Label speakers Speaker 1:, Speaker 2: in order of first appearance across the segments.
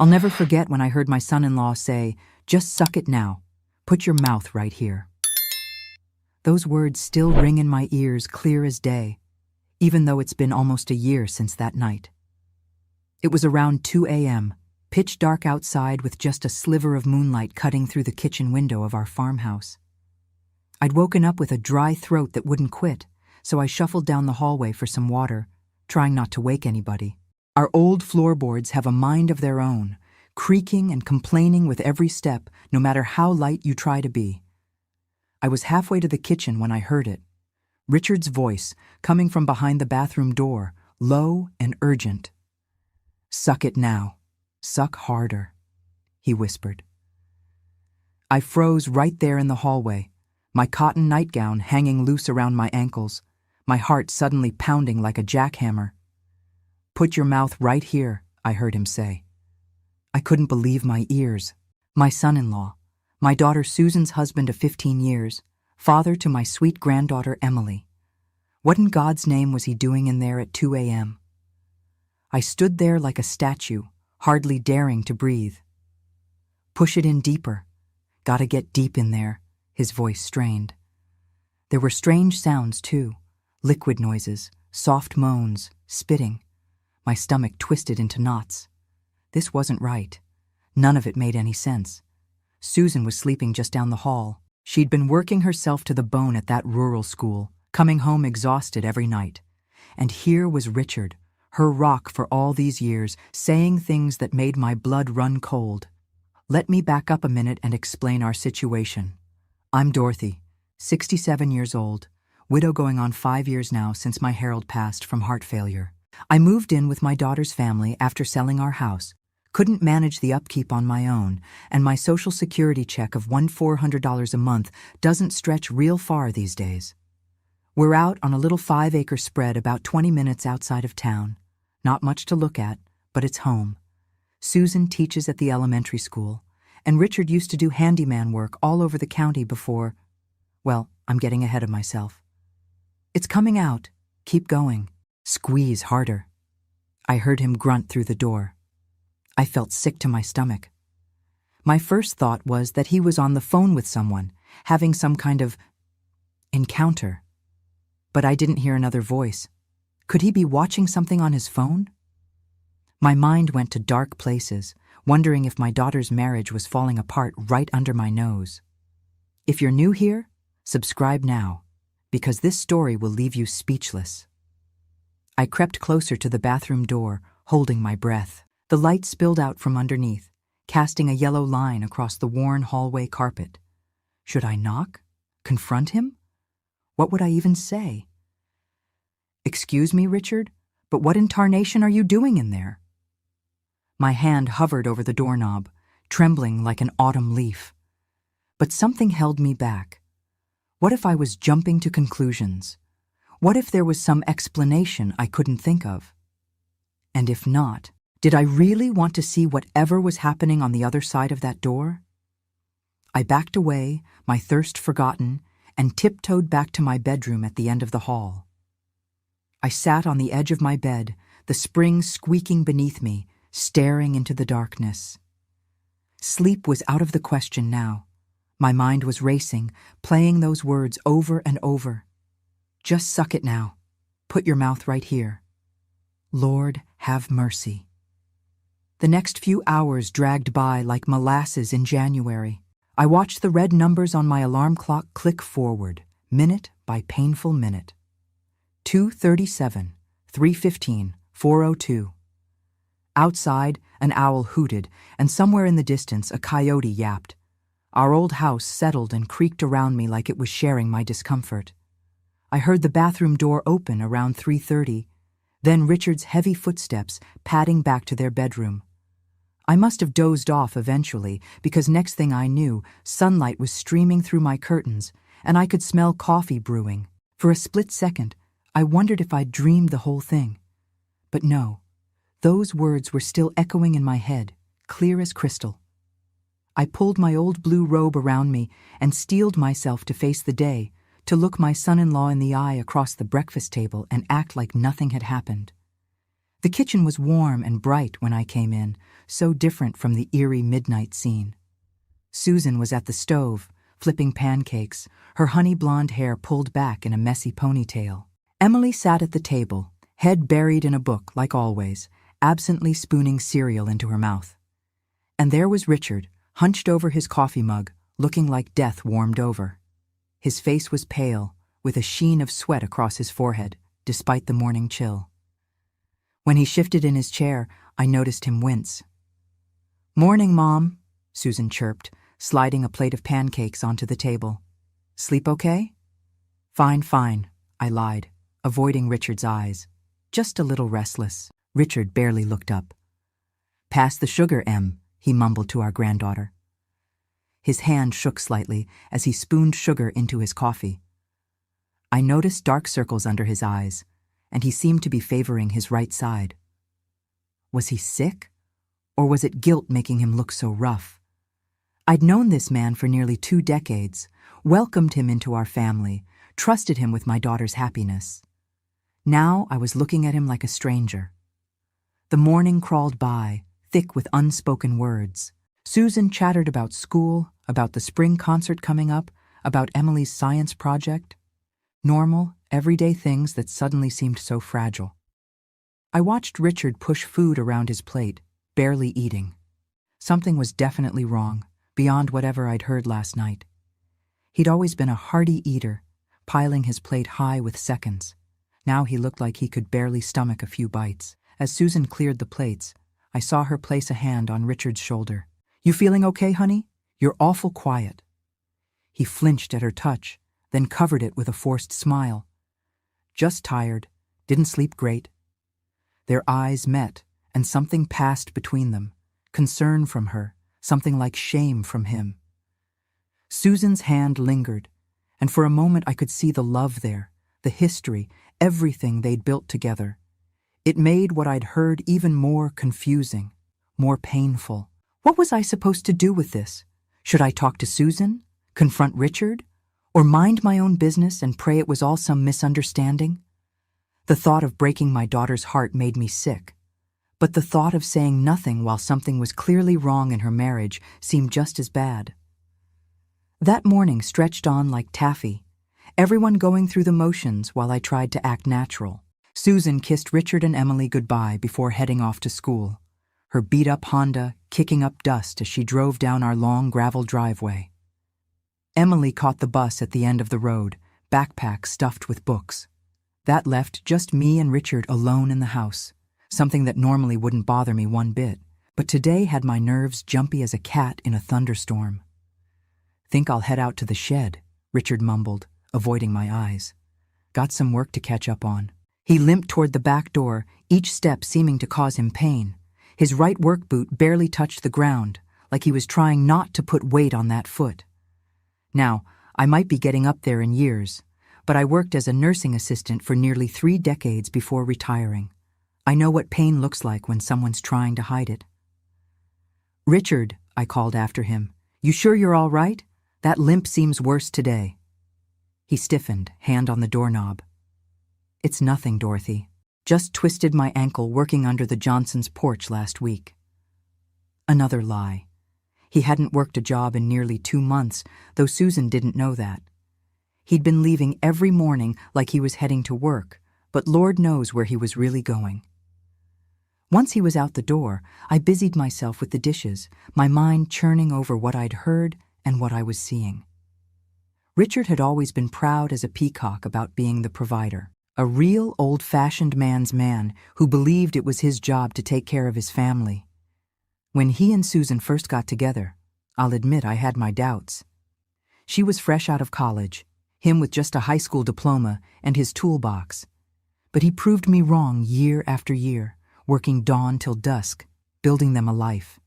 Speaker 1: I'll never forget when I heard my son-in-law say, "Just suck it now. Put your mouth right here." Those words still ring in my ears clear as day, even though it's been almost a year since that night. It was around 2 a.m., pitch dark outside with just a sliver of moonlight cutting through the kitchen window of our farmhouse. I'd woken up with a dry throat that wouldn't quit, so I shuffled down the hallway for some water, trying not to wake anybody. Our old floorboards have a mind of their own, creaking and complaining with every step, no matter how light you try to be. I was halfway to the kitchen when I heard it. Richard's voice, coming from behind the bathroom door, low and urgent. "Suck it now. Suck harder," he whispered. I froze right there in the hallway, my cotton nightgown hanging loose around my ankles, my heart suddenly pounding like a jackhammer. "Put your mouth right here," I heard him say. I couldn't believe my ears. My son-in-law, my daughter Susan's husband of 15 years, father to my sweet granddaughter Emily. What in God's name was he doing in there at 2 a.m.? I stood there like a statue, hardly daring to breathe. "Push it in deeper. Gotta get deep in there," his voice strained. There were strange sounds, too. Liquid noises, soft moans, spitting. My stomach twisted into knots. This wasn't right. None of it made any sense. Susan was sleeping just down the hall. She'd been working herself to the bone at that rural school, coming home exhausted every night. And here was Richard, her rock for all these years, saying things that made my blood run cold. Let me back up a minute and explain our situation. I'm Dorothy, 67 years old, widow going on 5 years now since my Harold passed from heart failure. I moved in with my daughter's family after selling our house, couldn't manage the upkeep on my own, and my Social Security check of $400 a month doesn't stretch real far these days. We're out on a little 5-acre spread about 20 minutes outside of town. Not much to look at, but it's home. Susan teaches at the elementary school, and Richard used to do handyman work all over the county before... Well, I'm getting ahead of myself. "It's coming out. Keep going. Squeeze harder." I heard him grunt through the door. I felt sick to my stomach. My first thought was that he was on the phone with someone, having some kind of encounter. But I didn't hear another voice. Could he be watching something on his phone? My mind went to dark places, wondering if my daughter's marriage was falling apart right under my nose. If you're new here, subscribe now, because this story will leave you speechless. I crept closer to the bathroom door, holding my breath. The light spilled out from underneath, casting a yellow line across the worn hallway carpet. Should I knock? Confront him? What would I even say? "Excuse me, Richard, but what in tarnation are you doing in there?" My hand hovered over the doorknob, trembling like an autumn leaf. But something held me back. What if I was jumping to conclusions? What if there was some explanation I couldn't think of? And if not, did I really want to see whatever was happening on the other side of that door? I backed away, my thirst forgotten, and tiptoed back to my bedroom at the end of the hall. I sat on the edge of my bed, the spring squeaking beneath me, staring into the darkness. Sleep was out of the question now. My mind was racing, playing those words over and over. "Just suck it now. Put your mouth right here. Lord, have mercy." The next few hours dragged by like molasses in January. I watched the red numbers on my alarm clock click forward, minute by painful minute. 2:37, 3:15, 4:02. Outside, an owl hooted, and somewhere in the distance a coyote yapped. Our old house settled and creaked around me like it was sharing my discomfort. I heard the bathroom door open around 3:30, then Richard's heavy footsteps padding back to their bedroom. I must have dozed off eventually, because next thing I knew, sunlight was streaming through my curtains, and I could smell coffee brewing. For a split second, I wondered if I'd dreamed the whole thing. But no, those words were still echoing in my head, clear as crystal. I pulled my old blue robe around me and steeled myself to face the day, to look my son-in-law in the eye across the breakfast table and act like nothing had happened. The kitchen was warm and bright when I came in, so different from the eerie midnight scene. Susan was at the stove, flipping pancakes, her honey-blonde hair pulled back in a messy ponytail. Emily sat at the table, head buried in a book like always, absently spooning cereal into her mouth. And there was Richard, hunched over his coffee mug, looking like death warmed over. His face was pale, with a sheen of sweat across his forehead, despite the morning chill. When he shifted in his chair, I noticed him wince. "Morning, Mom," Susan chirped, sliding a plate of pancakes onto the table. "Sleep okay?" "Fine, fine," I lied, avoiding Richard's eyes. "Just a little restless." Richard barely looked up. "Pass the sugar, Em," he mumbled to our granddaughter. His hand shook slightly as he spooned sugar into his coffee. I noticed dark circles under his eyes, and he seemed to be favoring his right side. Was he sick? Or was it guilt making him look so rough? I'd known this man for nearly 2 decades, welcomed him into our family, trusted him with my daughter's happiness. Now I was looking at him like a stranger. The morning crawled by, thick with unspoken words. Susan chattered about school, about the spring concert coming up, about Emily's science project. Normal, everyday things that suddenly seemed so fragile. I watched Richard push food around his plate, barely eating. Something was definitely wrong, beyond whatever I'd heard last night. He'd always been a hearty eater, piling his plate high with seconds. Now he looked like he could barely stomach a few bites. As Susan cleared the plates, I saw her place a hand on Richard's shoulder. "You feeling okay, honey? You're awful quiet." He flinched at her touch, then covered it with a forced smile. "Just tired. Didn't sleep great." Their eyes met, and something passed between them. Concern from her, something like shame from him. Susan's hand lingered, and for a moment I could see the love there, the history, everything they'd built together. It made what I'd heard even more confusing, more painful. What was I supposed to do with this? Should I talk to Susan? Confront Richard? Or mind my own business and pray it was all some misunderstanding? The thought of breaking my daughter's heart made me sick. But the thought of saying nothing while something was clearly wrong in her marriage seemed just as bad. That morning stretched on like taffy, everyone going through the motions while I tried to act natural. Susan kissed Richard and Emily goodbye before heading off to school, her beat-up Honda kicking up dust as she drove down our long gravel driveway. Emily caught the bus at the end of the road, backpack stuffed with books. That left just me and Richard alone in the house, something that normally wouldn't bother me one bit, but today had my nerves jumpy as a cat in a thunderstorm. "Think I'll head out to the shed," Richard mumbled, avoiding my eyes. "Got some work to catch up on." He limped toward the back door, each step seeming to cause him pain. His right work boot barely touched the ground, like he was trying not to put weight on that foot. Now, I might be getting up there in years, but I worked as a nursing assistant for nearly 3 decades before retiring. I know what pain looks like when someone's trying to hide it. "Richard," I called after him, "you sure you're all right? That limp seems worse today." He stiffened, hand on the doorknob. "It's nothing, Dorothy. Just twisted my ankle working under the Johnsons' porch last week." Another lie. He hadn't worked a job in nearly 2 months, though Susan didn't know that. He'd been leaving every morning like he was heading to work, but Lord knows where he was really going. Once he was out the door, I busied myself with the dishes, my mind churning over what I'd heard and what I was seeing. Richard had always been proud as a peacock about being the provider. A real old-fashioned man's man who believed it was his job to take care of his family. When he and Susan first got together, I'll admit I had my doubts. She was fresh out of college, him with just a high school diploma and his toolbox. But he proved me wrong year after year, working dawn till dusk, building them a life.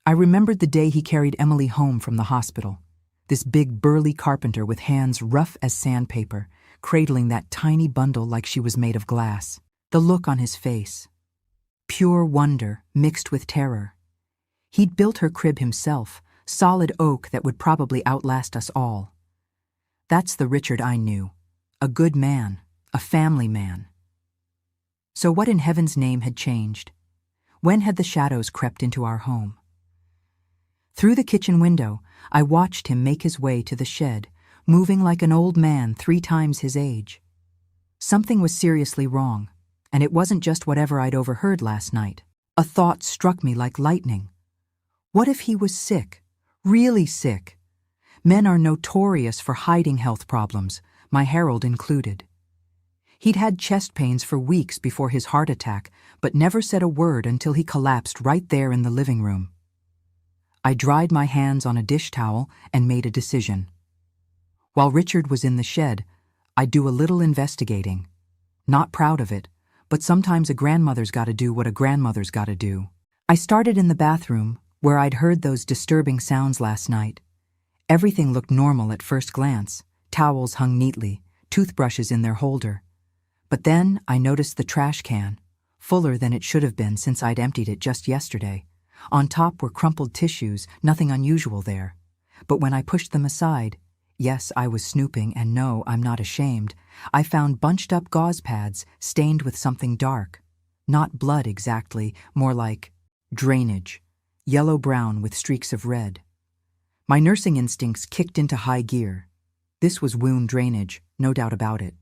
Speaker 1: I remembered the day he carried Emily home from the hospital, this big burly carpenter with hands rough as sandpaper, cradling that tiny bundle like she was made of glass. The look on his face. Pure wonder mixed with terror. He'd built her crib himself, solid oak that would probably outlast us all. That's the Richard I knew. A good man, a family man. So what in heaven's name had changed? When had the shadows crept into our home? Through the kitchen window, I watched him make his way to the shed, moving like an old man 3 times his age. Something was seriously wrong, and it wasn't just whatever I'd overheard last night. A thought struck me like lightning. What if he was sick? Really sick? Men are notorious for hiding health problems, my Harold included. He'd had chest pains for weeks before his heart attack, but never said a word until he collapsed right there in the living room. I dried my hands on a dish towel and made a decision. While Richard was in the shed, I'd do a little investigating. Not proud of it, but sometimes a grandmother's gotta do what a grandmother's gotta do. I started in the bathroom, where I'd heard those disturbing sounds last night. Everything looked normal at first glance, towels hung neatly, toothbrushes in their holder. But then I noticed the trash can, fuller than it should have been since I'd emptied it just yesterday. On top were crumpled tissues, nothing unusual there. But when I pushed them aside, yes, I was snooping, and no, I'm not ashamed, I found bunched up gauze pads stained with something dark. Not blood exactly, more like drainage, yellow-brown with streaks of red. My nursing instincts kicked into high gear. This was wound drainage, no doubt about it.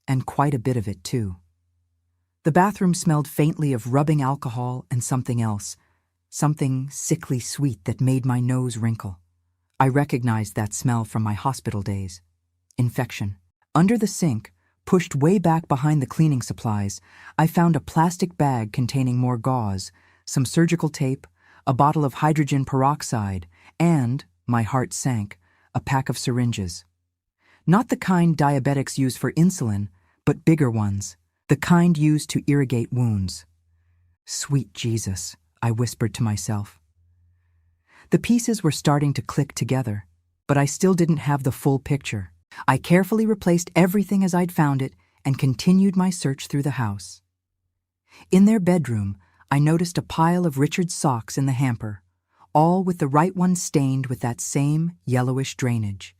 Speaker 1: And quite a bit of it, too. The bathroom smelled faintly of rubbing alcohol and something else, something sickly sweet that made my nose wrinkle. I recognized that smell from my hospital days. Infection. Under the sink, pushed way back behind the cleaning supplies, I found a plastic bag containing more gauze, some surgical tape, a bottle of hydrogen peroxide, and, my heart sank, a pack of syringes. Not the kind diabetics use for insulin, but bigger ones, the kind used to irrigate wounds. Sweet Jesus, I whispered to myself. The pieces were starting to click together, but I still didn't have the full picture. I carefully replaced everything as I'd found it and continued my search through the house. In their bedroom, I noticed a pile of Richard's socks in the hamper, all with the right ones stained with that same yellowish drainage.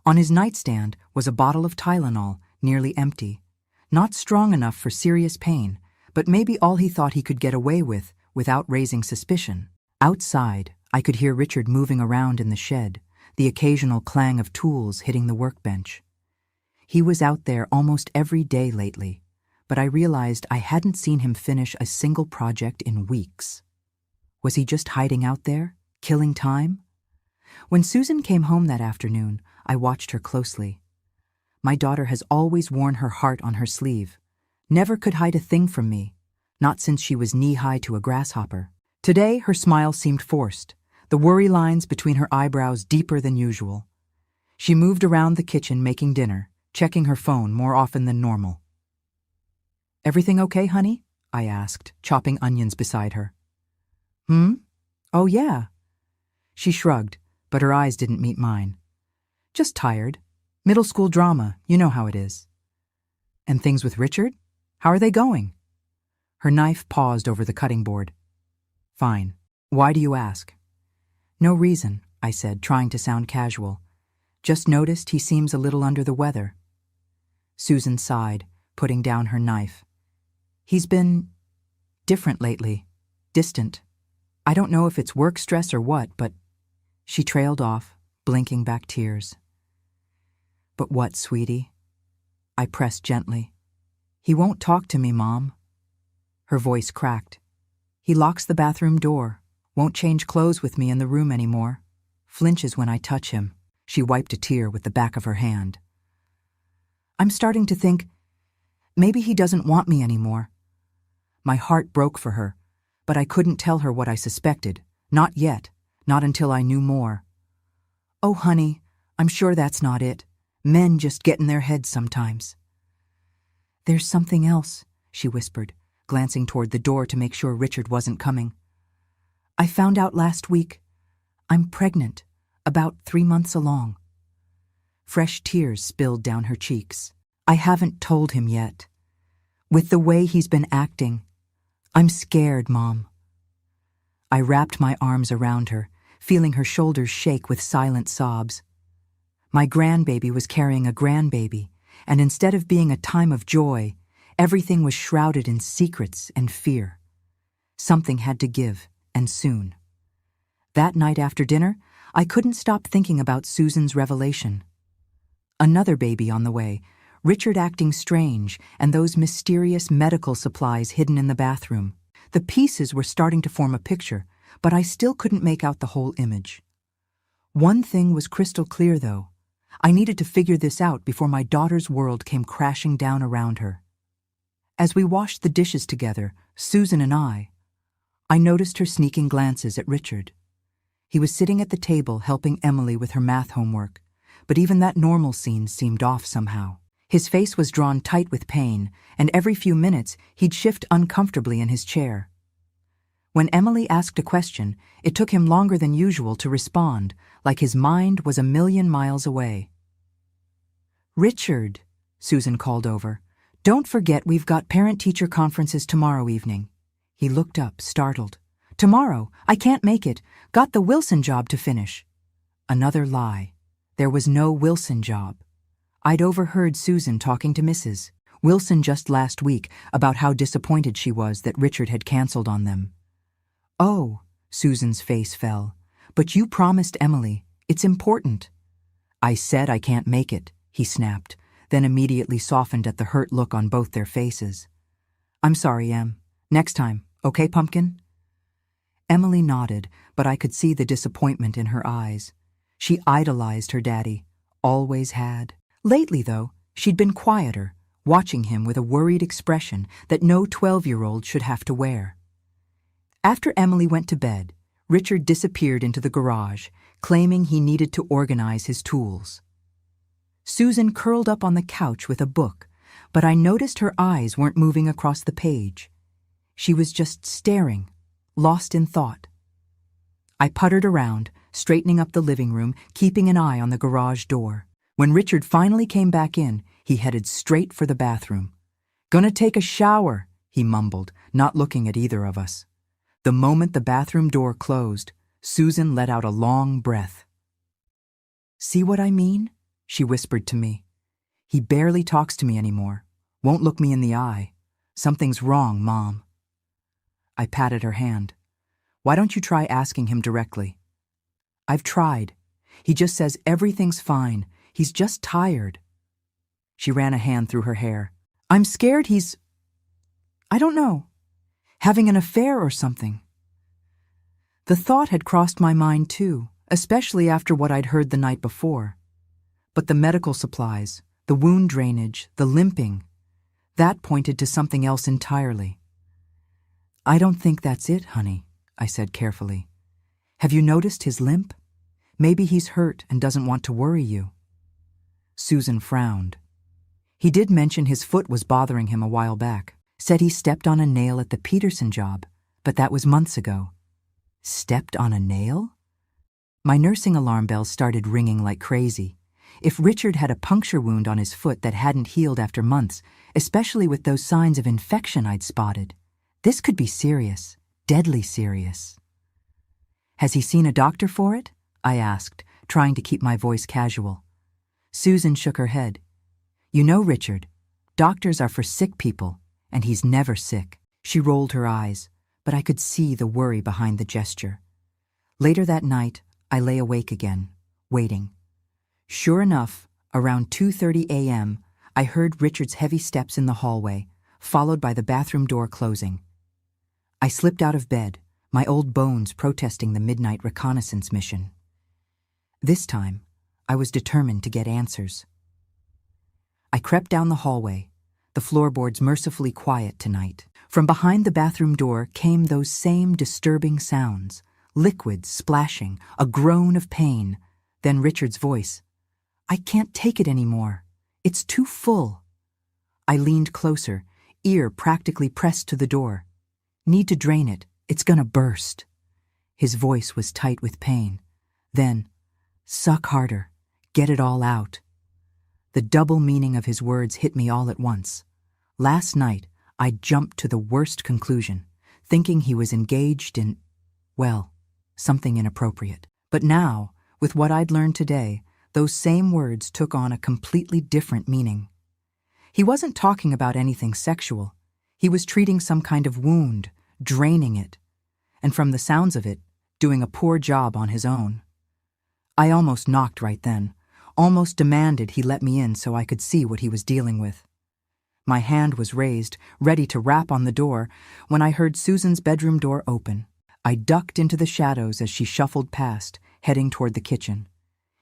Speaker 1: On his nightstand was a bottle of Tylenol, nearly empty, not strong enough for serious pain, but maybe all he thought he could get away with without raising suspicion. Outside, I could hear Richard moving around in the shed, the occasional clang of tools hitting the workbench. He was out there almost every day lately, but I realized I hadn't seen him finish a single project in weeks. Was he just hiding out there, killing time? When Susan came home that afternoon, I watched her closely. My daughter has always worn her heart on her sleeve, never could hide a thing from me, not since she was knee-high to a grasshopper. Today, her smile seemed forced, the worry lines between her eyebrows deeper than usual. She moved around the kitchen making dinner, checking her phone more often than normal. "Everything okay, honey?" I asked, chopping onions beside her. Oh, yeah." She shrugged, but her eyes didn't meet mine. "Just tired. Middle school drama, you know how it is." "And things with Richard? How are they going?" Her knife paused over the cutting board. "Fine. Why do you ask?" "No reason," I said, trying to sound casual. "Just noticed he seems a little under the weather." Susan sighed, putting down her knife. "He's been different lately. Distant. I don't know if it's work stress or what, but—" She trailed off, blinking back tears. "But what, sweetie?" I pressed gently. "He won't talk to me, Mom." Her voice cracked. "He locks the bathroom door, won't change clothes with me in the room anymore, flinches when I touch him." She wiped a tear with the back of her hand. "I'm starting to think maybe he doesn't want me anymore." My heart broke for her, but I couldn't tell her what I suspected. Not yet, not until I knew more. "Oh, honey, I'm sure that's not it. Men just get in their heads sometimes." "There's something else," she whispered, glancing toward the door to make sure Richard wasn't coming. "I found out last week. I'm pregnant, about 3 months along." Fresh tears spilled down her cheeks. "I haven't told him yet. With the way he's been acting, I'm scared, Mom." I wrapped my arms around her, feeling her shoulders shake with silent sobs. My grandbaby was carrying a grandbaby, and instead of being a time of joy, Everything was shrouded in secrets and fear. Something had to give, and soon. That night after dinner, I couldn't stop thinking about Susan's revelation. Another baby on the way, Richard acting strange, and those mysterious medical supplies hidden in the bathroom. The pieces were starting to form a picture, but I still couldn't make out the whole image. One thing was crystal clear, though. I needed to figure this out before my daughter's world came crashing down around her. As we washed the dishes together, Susan and I noticed her sneaking glances at Richard. He was sitting at the table helping Emily with her math homework, but even that normal scene seemed off somehow. His face was drawn tight with pain, and every few minutes he'd shift uncomfortably in his chair. When Emily asked a question, it took him longer than usual to respond, like his mind was a million miles away. "Richard," Susan called over, "don't forget we've got parent-teacher conferences tomorrow evening." He looked up, startled. "Tomorrow? I can't make it. Got the Wilson job to finish." Another lie. There was no Wilson job. I'd overheard Susan talking to Mrs. Wilson just last week about how disappointed she was that Richard had canceled on them. "Oh," Susan's face fell, "but you promised Emily. It's important." "I said I can't make it," he snapped, then immediately softened at the hurt look on both their faces. "I'm sorry, Em. Next time, okay, Pumpkin?" Emily nodded, but I could see the disappointment in her eyes. She idolized her daddy, always had. Lately, though, she'd been quieter, watching him with a worried expression that no 12-year-old should have to wear. After Emily went to bed, Richard disappeared into the garage, claiming he needed to organize his tools. Susan curled up on the couch with a book, but I noticed her eyes weren't moving across the page. She was just staring, lost in thought. I puttered around, straightening up the living room, keeping an eye on the garage door. When Richard finally came back in, he headed straight for the bathroom. "Gonna take a shower," he mumbled, not looking at either of us. The moment the bathroom door closed, Susan let out a long breath. "See what I mean?" she whispered to me. "He barely talks to me anymore. Won't look me in the eye. Something's wrong, Mom." I patted her hand. "Why don't you try asking him directly?" "I've tried. He just says everything's fine. He's just tired." She ran a hand through her hair. "I'm scared I don't know, having an affair or something." The thought had crossed my mind too, especially after what I'd heard the night before. But the medical supplies, the wound drainage, the limping, that pointed to something else entirely. "I don't think that's it, honey," I said carefully. "Have you noticed his limp? Maybe he's hurt and doesn't want to worry you." Susan frowned. "He did mention his foot was bothering him a while back. Said he stepped on a nail at the Peterson job, but that was months ago." "Stepped on a nail?" My nursing alarm bells started ringing like crazy. If Richard had a puncture wound on his foot that hadn't healed after months, especially with those signs of infection I'd spotted, this could be serious, deadly serious. "Has he seen a doctor for it?" I asked, trying to keep my voice casual. Susan shook her head. "You know, Richard, doctors are for sick people, and he's never sick." She rolled her eyes, but I could see the worry behind the gesture. Later that night, I lay awake again, waiting. Sure enough, around 2:30 a.m., I heard Richard's heavy steps in the hallway, followed by the bathroom door closing. I slipped out of bed, my old bones protesting the midnight reconnaissance mission. This time, I was determined to get answers. I crept down the hallway, the floorboards mercifully quiet tonight. From behind the bathroom door came those same disturbing sounds, liquids splashing, a groan of pain, then Richard's voice. "I can't take it anymore. It's too full." I leaned closer, ear practically pressed to the door. "Need to drain it. It's gonna burst." His voice was tight with pain. Then, "Suck harder. Get it all out." The double meaning of his words hit me all at once. Last night, I jumped to the worst conclusion, thinking he was engaged in, well, something inappropriate. But now, with what I'd learned today, those same words took on a completely different meaning. He wasn't talking about anything sexual. He was treating some kind of wound, draining it, and from the sounds of it, doing a poor job on his own. I almost knocked right then, almost demanded he let me in so I could see what he was dealing with. My hand was raised, ready to rap on the door, when I heard Susan's bedroom door open. I ducked into the shadows as she shuffled past, heading toward the kitchen.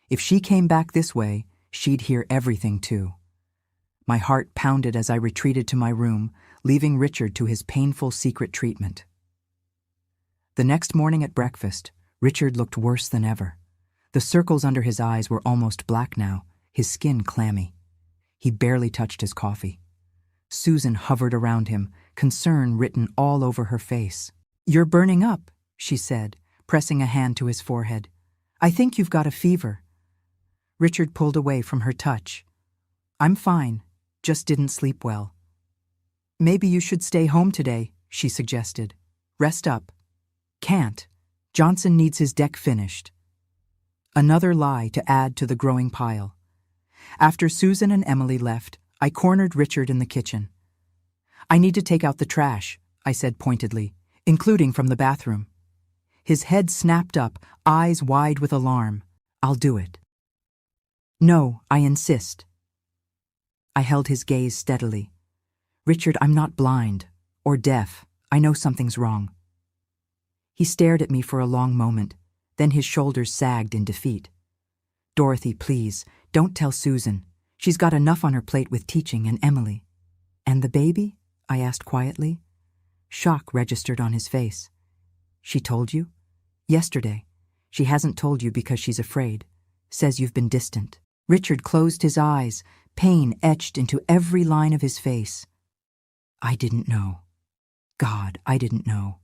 Speaker 1: If she came back this way, she'd hear everything too. My heart pounded as I retreated to my room, leaving Richard to his painful secret treatment. The next morning at breakfast, Richard looked worse than ever. The circles under his eyes were almost black now, his skin clammy. He barely touched his coffee. Susan hovered around him, concern written all over her face. "You're burning up," she said, pressing a hand to his forehead. "I think you've got a fever." Richard pulled away from her touch. "I'm fine, just didn't sleep well." "Maybe you should stay home today," she suggested. "Rest up." "Can't. Johnson needs his deck finished." Another lie to add to the growing pile. After Susan and Emily left, I cornered Richard in the kitchen. "I need to take out the trash," I said pointedly, "including from the bathroom." His head snapped up, eyes wide with alarm. "I'll do it." "No, I insist." I held his gaze steadily. "Richard, I'm not blind or deaf. I know something's wrong." He stared at me for a long moment, then his shoulders sagged in defeat. "Dorothy, please, don't tell Susan. She's got enough on her plate with teaching and Emily." "And the baby?" I asked quietly. Shock registered on his face. "She told you?" "Yesterday. She hasn't told you because she's afraid. Says you've been distant." Richard closed his eyes, pain etched into every line of his face. "I didn't know. God, I didn't know."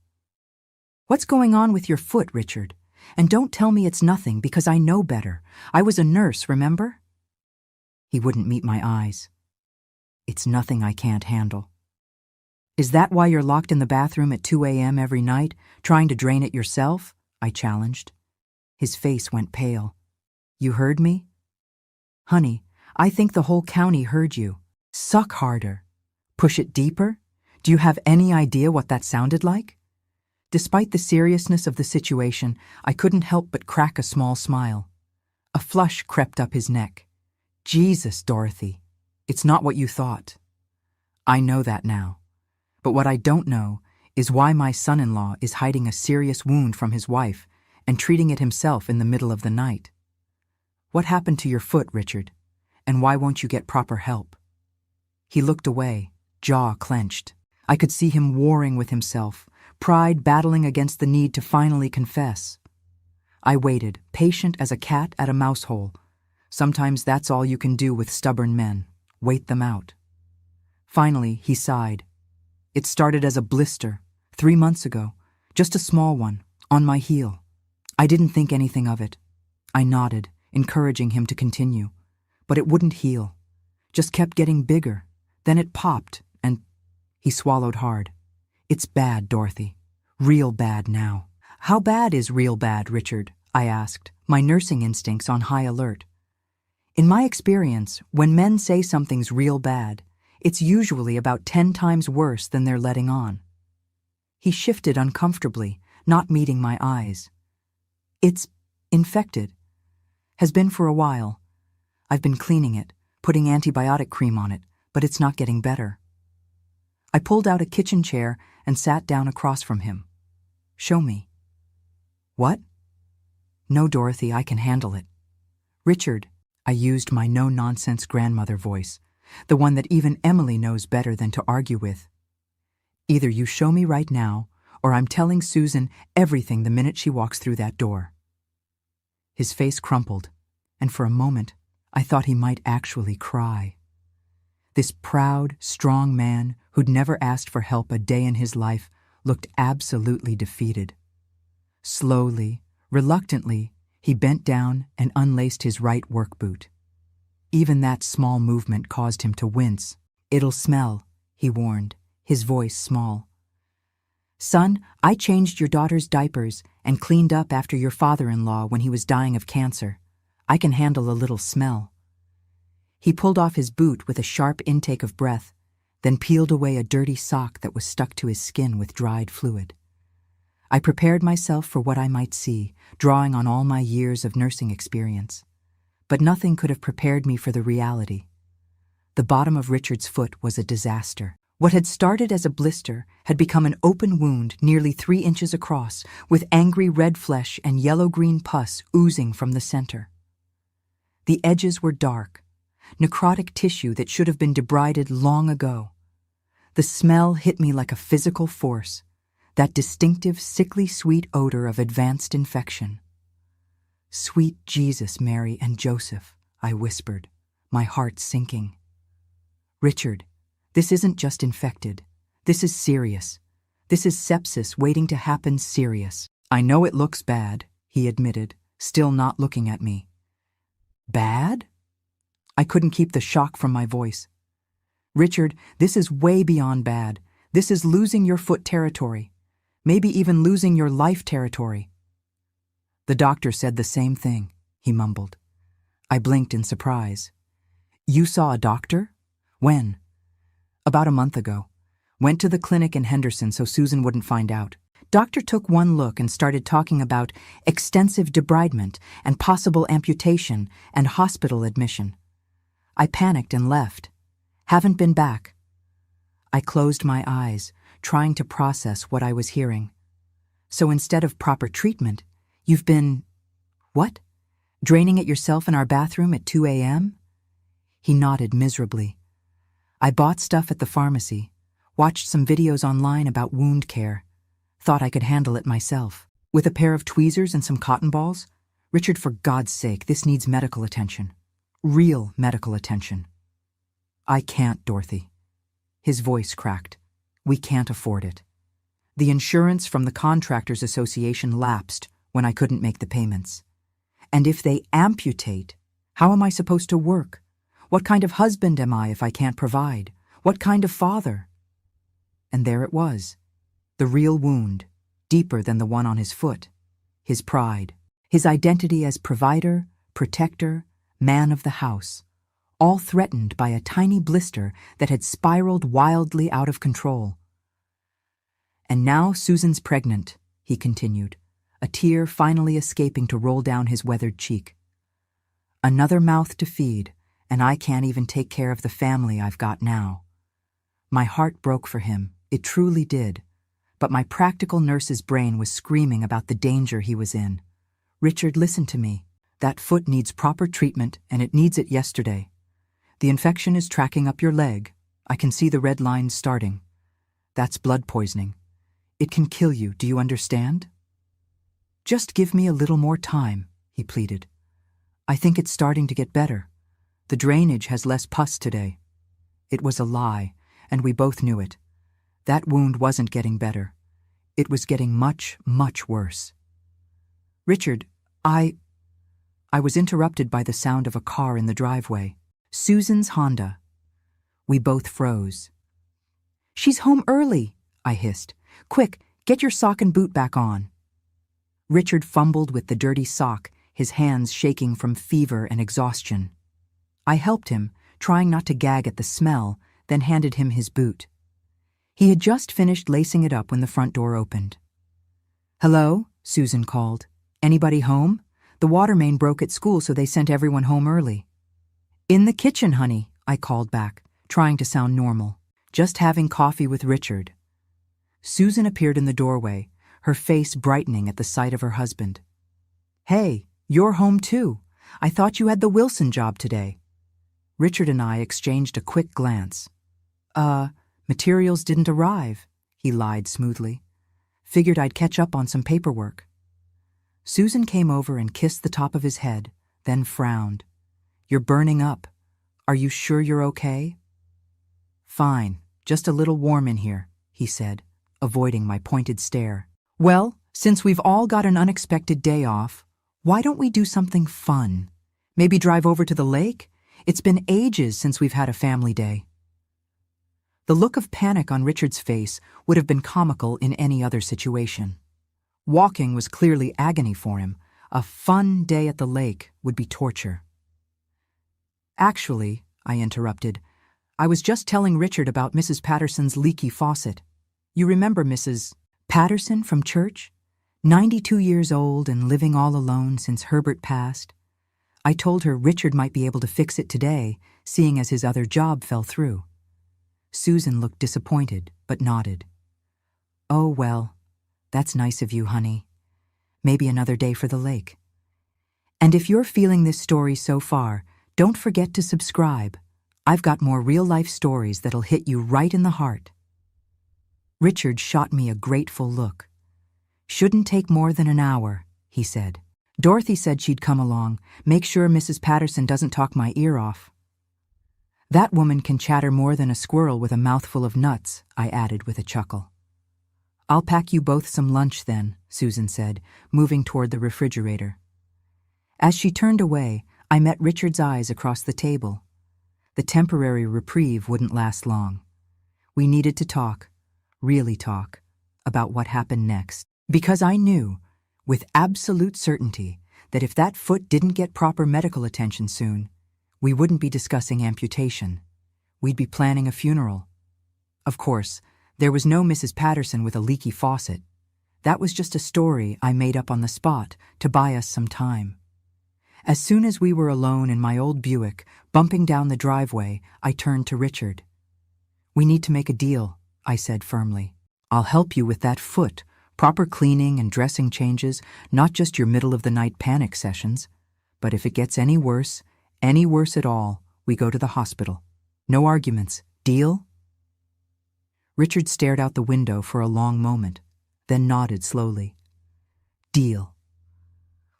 Speaker 1: "What's going on with your foot, Richard? And don't tell me it's nothing, because I know better. I was a nurse, remember?" He wouldn't meet my eyes. "It's nothing I can't handle." "Is that why you're locked in the bathroom at 2 a.m. every night, trying to drain it yourself?" I challenged. His face went pale. "You heard me?" "Honey, I think the whole county heard you. Suck harder. Push it deeper? Do you have any idea what that sounded like?" Despite the seriousness of the situation, I couldn't help but crack a small smile. A flush crept up his neck. "Jesus, Dorothy, it's not what you thought." "I know that now. But what I don't know is why my son-in-law is hiding a serious wound from his wife and treating it himself in the middle of the night. What happened to your foot, Richard? And why won't you get proper help?" He looked away, jaw clenched. I could see him warring with himself, pride battling against the need to finally confess. I waited, patient as a cat at a mouse hole. Sometimes that's all you can do with stubborn men, wait them out. Finally, he sighed. "It started as a blister, 3 months ago, just a small one, on my heel. I didn't think anything of it." I nodded, encouraging him to continue. "But it wouldn't heal. Just kept getting bigger. Then it popped, and—" He swallowed hard. "It's bad, Dorothy. Real bad now." "How bad is real bad, Richard?" I asked, my nursing instincts on high alert. In my experience, when men say something's real bad, it's usually about 10 times worse than they're letting on. He shifted uncomfortably, not meeting my eyes. "It's infected. Has been for a while. I've been cleaning it, putting antibiotic cream on it, but it's not getting better." I pulled out a kitchen chair and sat down across from him. "Show me." "What?" "No, Dorothy, I can handle it." "Richard," I used my no-nonsense grandmother voice, the one that even Emily knows better than to argue with. "Either you show me right now, or I'm telling Susan everything the minute she walks through that door." His face crumpled, and for a moment I thought he might actually cry. This proud, strong man who'd never asked for help a day in his life looked absolutely defeated. Slowly, reluctantly, he bent down and unlaced his right work boot. Even that small movement caused him to wince. "It'll smell," he warned, his voice small. "Son, I changed your daughter's diapers and cleaned up after your father-in-law when he was dying of cancer. I can handle a little smell." He pulled off his boot with a sharp intake of breath, then peeled away a dirty sock that was stuck to his skin with dried fluid. I prepared myself for what I might see, drawing on all my years of nursing experience. But nothing could have prepared me for the reality. The bottom of Richard's foot was a disaster. What had started as a blister had become an open wound nearly 3 inches across, with angry red flesh and yellow-green pus oozing from the center. The edges were dark, necrotic tissue that should have been debrided long ago. The smell hit me like a physical force, that distinctive, sickly sweet odor of advanced infection. "Sweet Jesus, Mary, and Joseph," I whispered, my heart sinking. "Richard, this isn't just infected. This is serious. This is sepsis waiting to happen serious." "I know it looks bad," he admitted, still not looking at me. "Bad?" I couldn't keep the shock from my voice. "Richard, this is way beyond bad. This is losing your foot territory. Maybe even losing your life territory." "The doctor said the same thing," he mumbled. I blinked in surprise. "You saw a doctor? When?" "About a month ago. Went to the clinic in Henderson so Susan wouldn't find out. Doctor took one look and started talking about extensive debridement and possible amputation and hospital admission. I panicked and left. Haven't been back." I closed my eyes, trying to process what I was hearing. "So instead of proper treatment, you've been... what? Draining it yourself in our bathroom at 2 a.m.? He nodded miserably. "I bought stuff at the pharmacy, watched some videos online about wound care, thought I could handle it myself. With a pair of tweezers and some cotton balls? Richard, for God's sake, this needs medical attention. Real medical attention." "I can't, Dorothy." His voice cracked. "We can't afford it. The insurance from the Contractors Association lapsed when I couldn't make the payments. And if they amputate, how am I supposed to work? What kind of husband am I if I can't provide? What kind of father?" And there it was, the real wound, deeper than the one on his foot. His pride, his identity as provider, protector, man of the house, all threatened by a tiny blister that had spiraled wildly out of control. "And now Susan's pregnant," he continued, a tear finally escaping to roll down his weathered cheek. "Another mouth to feed, and I can't even take care of the family I've got now." My heart broke for him, it truly did, but my practical nurse's brain was screaming about the danger he was in. "Richard, listen to me. That foot needs proper treatment, and it needs it yesterday. The infection is tracking up your leg. I can see the red lines starting. That's blood poisoning. It can kill you, do you understand?" "Just give me a little more time," he pleaded. "I think it's starting to get better. The drainage has less pus today." It was a lie, and we both knew it. That wound wasn't getting better. It was getting much, much worse. "Richard, I was interrupted by the sound of a car in the driveway. Susan's Honda. We both froze. "She's home early," I hissed. "Quick, get your sock and boot back on." Richard fumbled with the dirty sock, his hands shaking from fever and exhaustion. I helped him, trying not to gag at the smell, then handed him his boot. He had just finished lacing it up when the front door opened. "Hello?" Susan called. "Anybody home? The water main broke at school, so they sent everyone home early." "In the kitchen, honey," I called back, trying to sound normal. "Just having coffee with Richard." Susan appeared in the doorway, her face brightening at the sight of her husband. "Hey, you're home too. I thought you had the Wilson job today." Richard and I exchanged a quick glance. Materials didn't arrive," he lied smoothly. "Figured I'd catch up on some paperwork." Susan came over and kissed the top of his head, then frowned. "You're burning up. Are you sure you're okay?" "Fine, just a little warm in here," he said, avoiding my pointed stare. "Well, since we've all got an unexpected day off, why don't we do something fun? Maybe drive over to the lake? It's been ages since we've had a family day." The look of panic on Richard's face would have been comical in any other situation. Walking was clearly agony for him. A fun day at the lake would be torture. "Actually, I interrupted. "I was just telling Richard about Mrs. Patterson's leaky faucet. You remember Mrs. Patterson from church? 92 years old and living all alone since Herbert passed. I told her Richard might be able to fix it today, seeing as his other job fell through." Susan looked disappointed, but nodded. "Oh, well, that's nice of you, honey. Maybe another day for the lake. And if you're feeling this story so far, don't forget to subscribe. I've got more real-life stories that'll hit you right in the heart." Richard shot me a grateful look. "Shouldn't take more than an hour," he said. "Dorothy said she'd come along. Make sure Mrs. Patterson doesn't talk my ear off." "That woman can chatter more than a squirrel with a mouthful of nuts," I added with a chuckle. "I'll pack you both some lunch then," Susan said, moving toward the refrigerator. As she turned away, I met Richard's eyes across the table. The temporary reprieve wouldn't last long. We needed to talk, really talk, about what happened next. Because I knew, with absolute certainty, that if that foot didn't get proper medical attention soon, we wouldn't be discussing amputation. We'd be planning a funeral. Of course, there was no Mrs. Patterson with a leaky faucet. That was just a story I made up on the spot to buy us some time. As soon as we were alone in my old Buick, bumping down the driveway, I turned to Richard. "We need to make a deal," I said firmly. "I'll help you with that foot, proper cleaning and dressing changes, not just your middle-of-the-night panic sessions. But if it gets any worse at all, we go to the hospital. No arguments. Deal?" Richard stared out the window for a long moment, then nodded slowly. Deal.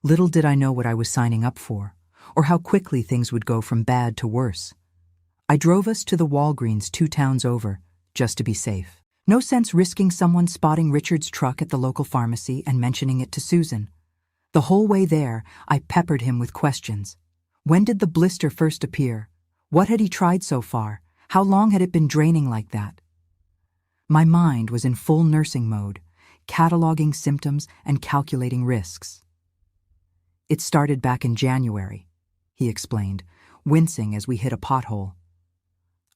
Speaker 1: Little did I know what I was signing up for, or how quickly things would go from bad to worse. I drove us to the Walgreens 2 towns over, just to be safe. No sense risking someone spotting Richard's truck at the local pharmacy and mentioning it to Susan. The whole way there, I peppered him with questions. When did the blister first appear? What had he tried so far? How long had it been draining like that? My mind was in full nursing mode, cataloging symptoms and calculating risks. "It started back in January," he explained, wincing as we hit a pothole.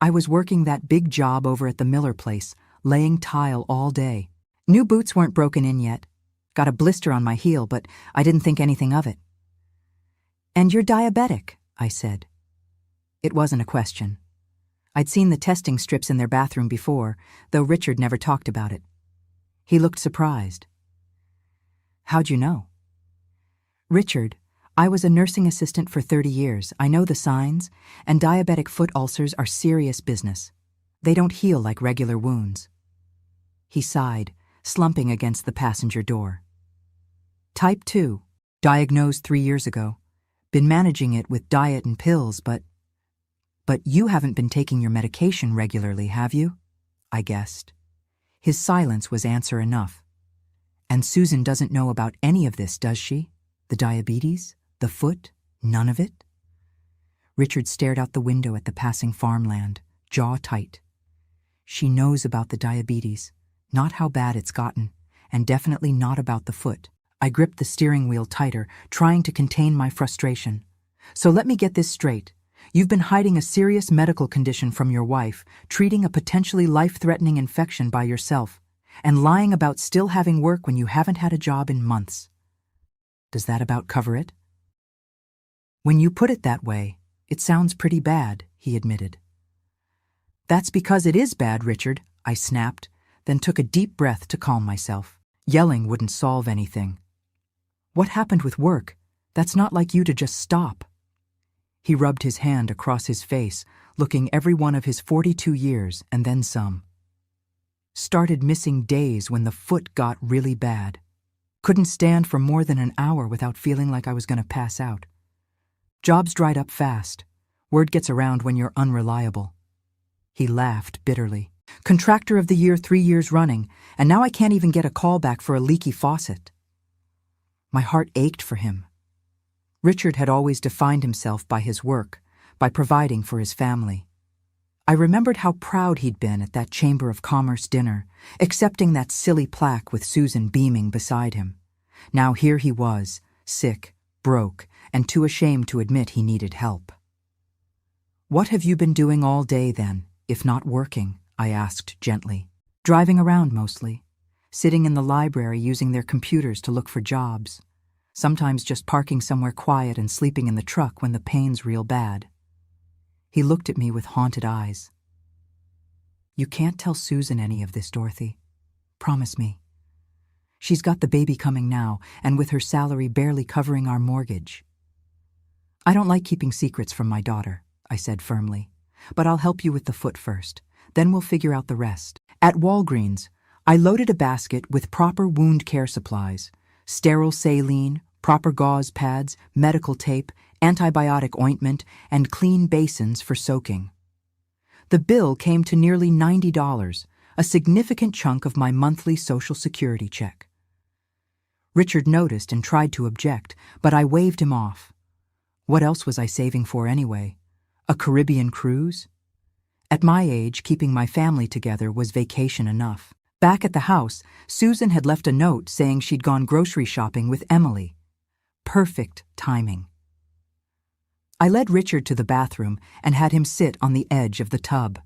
Speaker 1: "I was working that big job over at the Miller place, laying tile all day. New boots weren't broken in yet. Got a blister on my heel, but I didn't think anything of it." "And you're diabetic," I said. It wasn't a question. I'd seen the testing strips in their bathroom before, though Richard never talked about it. He looked surprised. "How'd you know?" "Richard, I was a nursing assistant for 30 years. I know the signs, and diabetic foot ulcers are serious business. They don't heal like regular wounds." He sighed, slumping against the passenger door. "Type 2, diagnosed 3 years ago. Been managing it with diet and pills, but you haven't been taking your medication regularly, have you?" I guessed. His silence was answer enough. "And Susan doesn't know about any of this, does she? The diabetes? The foot? None of it?" Richard stared out the window at the passing farmland, jaw tight. "She knows about the diabetes, not how bad it's gotten, and definitely not about the foot." I gripped the steering wheel tighter, trying to contain my frustration. "So let me get this straight. You've been hiding a serious medical condition from your wife, treating a potentially life-threatening infection by yourself, and lying about still having work when you haven't had a job in months. Does that about cover it?" "When you put it that way, it sounds pretty bad," he admitted. "That's because it is bad, Richard," I snapped, then took a deep breath to calm myself. Yelling wouldn't solve anything. "What happened with work? That's not like you to just stop." He rubbed his hand across his face, looking every one of his 42 years and then some. "Started missing days when the foot got really bad. Couldn't stand for more than an hour without feeling like I was going to pass out. Jobs dried up fast. Word gets around when you're unreliable." He laughed bitterly. "Contractor of the year 3 years running, and now I can't even get a call back for a leaky faucet." My heart ached for him. Richard had always defined himself by his work, by providing for his family. I remembered how proud he'd been at that Chamber of Commerce dinner, accepting that silly plaque with Susan beaming beside him. Now here he was, sick, broke, and too ashamed to admit he needed help. "What have you been doing all day then, if not working?" I asked gently. "Driving around mostly. Sitting in the library using their computers to look for jobs. Sometimes just parking somewhere quiet and sleeping in the truck when the pain's real bad." He looked at me with haunted eyes. "You can't tell Susan any of this, Dorothy. Promise me. She's got the baby coming now, and with her salary barely covering our mortgage." "I don't like keeping secrets from my daughter," I said firmly. "But I'll help you with the foot first. Then we'll figure out the rest." At Walgreens, I loaded a basket with proper wound care supplies: sterile saline, proper gauze pads, medical tape, antibiotic ointment, and clean basins for soaking. The bill came to nearly $90, a significant chunk of my monthly Social Security check. Richard noticed and tried to object, but I waved him off. What else was I saving for anyway? A Caribbean cruise? At my age, keeping my family together was vacation enough. Back at the house, Susan had left a note saying she'd gone grocery shopping with Emily. Perfect timing. I led Richard to the bathroom and had him sit on the edge of the tub.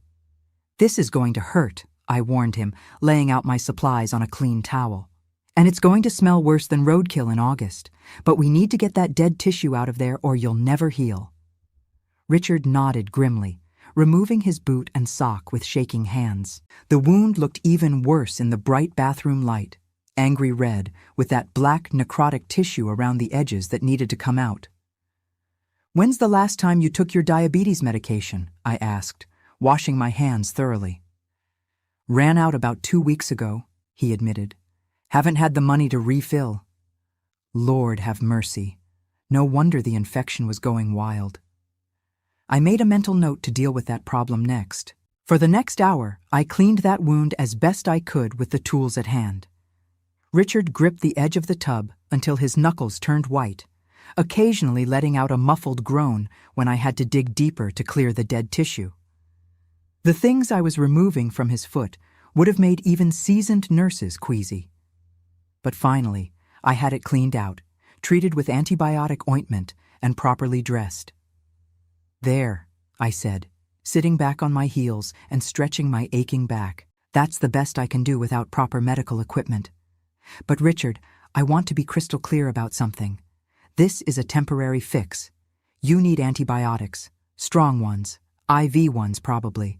Speaker 1: "This is going to hurt," I warned him, laying out my supplies on a clean towel. "And it's going to smell worse than roadkill in August, but we need to get that dead tissue out of there or you'll never heal." Richard nodded grimly, removing his boot and sock with shaking hands. The wound looked even worse in the bright bathroom light, angry red, with that black necrotic tissue around the edges that needed to come out. "When's the last time you took your diabetes medication?" I asked, washing my hands thoroughly. "Ran out about 2 weeks ago," he admitted. "Haven't had the money to refill." Lord have mercy. No wonder the infection was going wild. I made a mental note to deal with that problem next. For the next hour, I cleaned that wound as best I could with the tools at hand. Richard gripped the edge of the tub until his knuckles turned white, occasionally letting out a muffled groan when I had to dig deeper to clear the dead tissue. The things I was removing from his foot would have made even seasoned nurses queasy. But finally, I had it cleaned out, treated with antibiotic ointment, and properly dressed. "There," I said, sitting back on my heels and stretching my aching back. "That's the best I can do without proper medical equipment. But Richard, I want to be crystal clear about something. This is a temporary fix. You need antibiotics, strong ones, IV ones probably,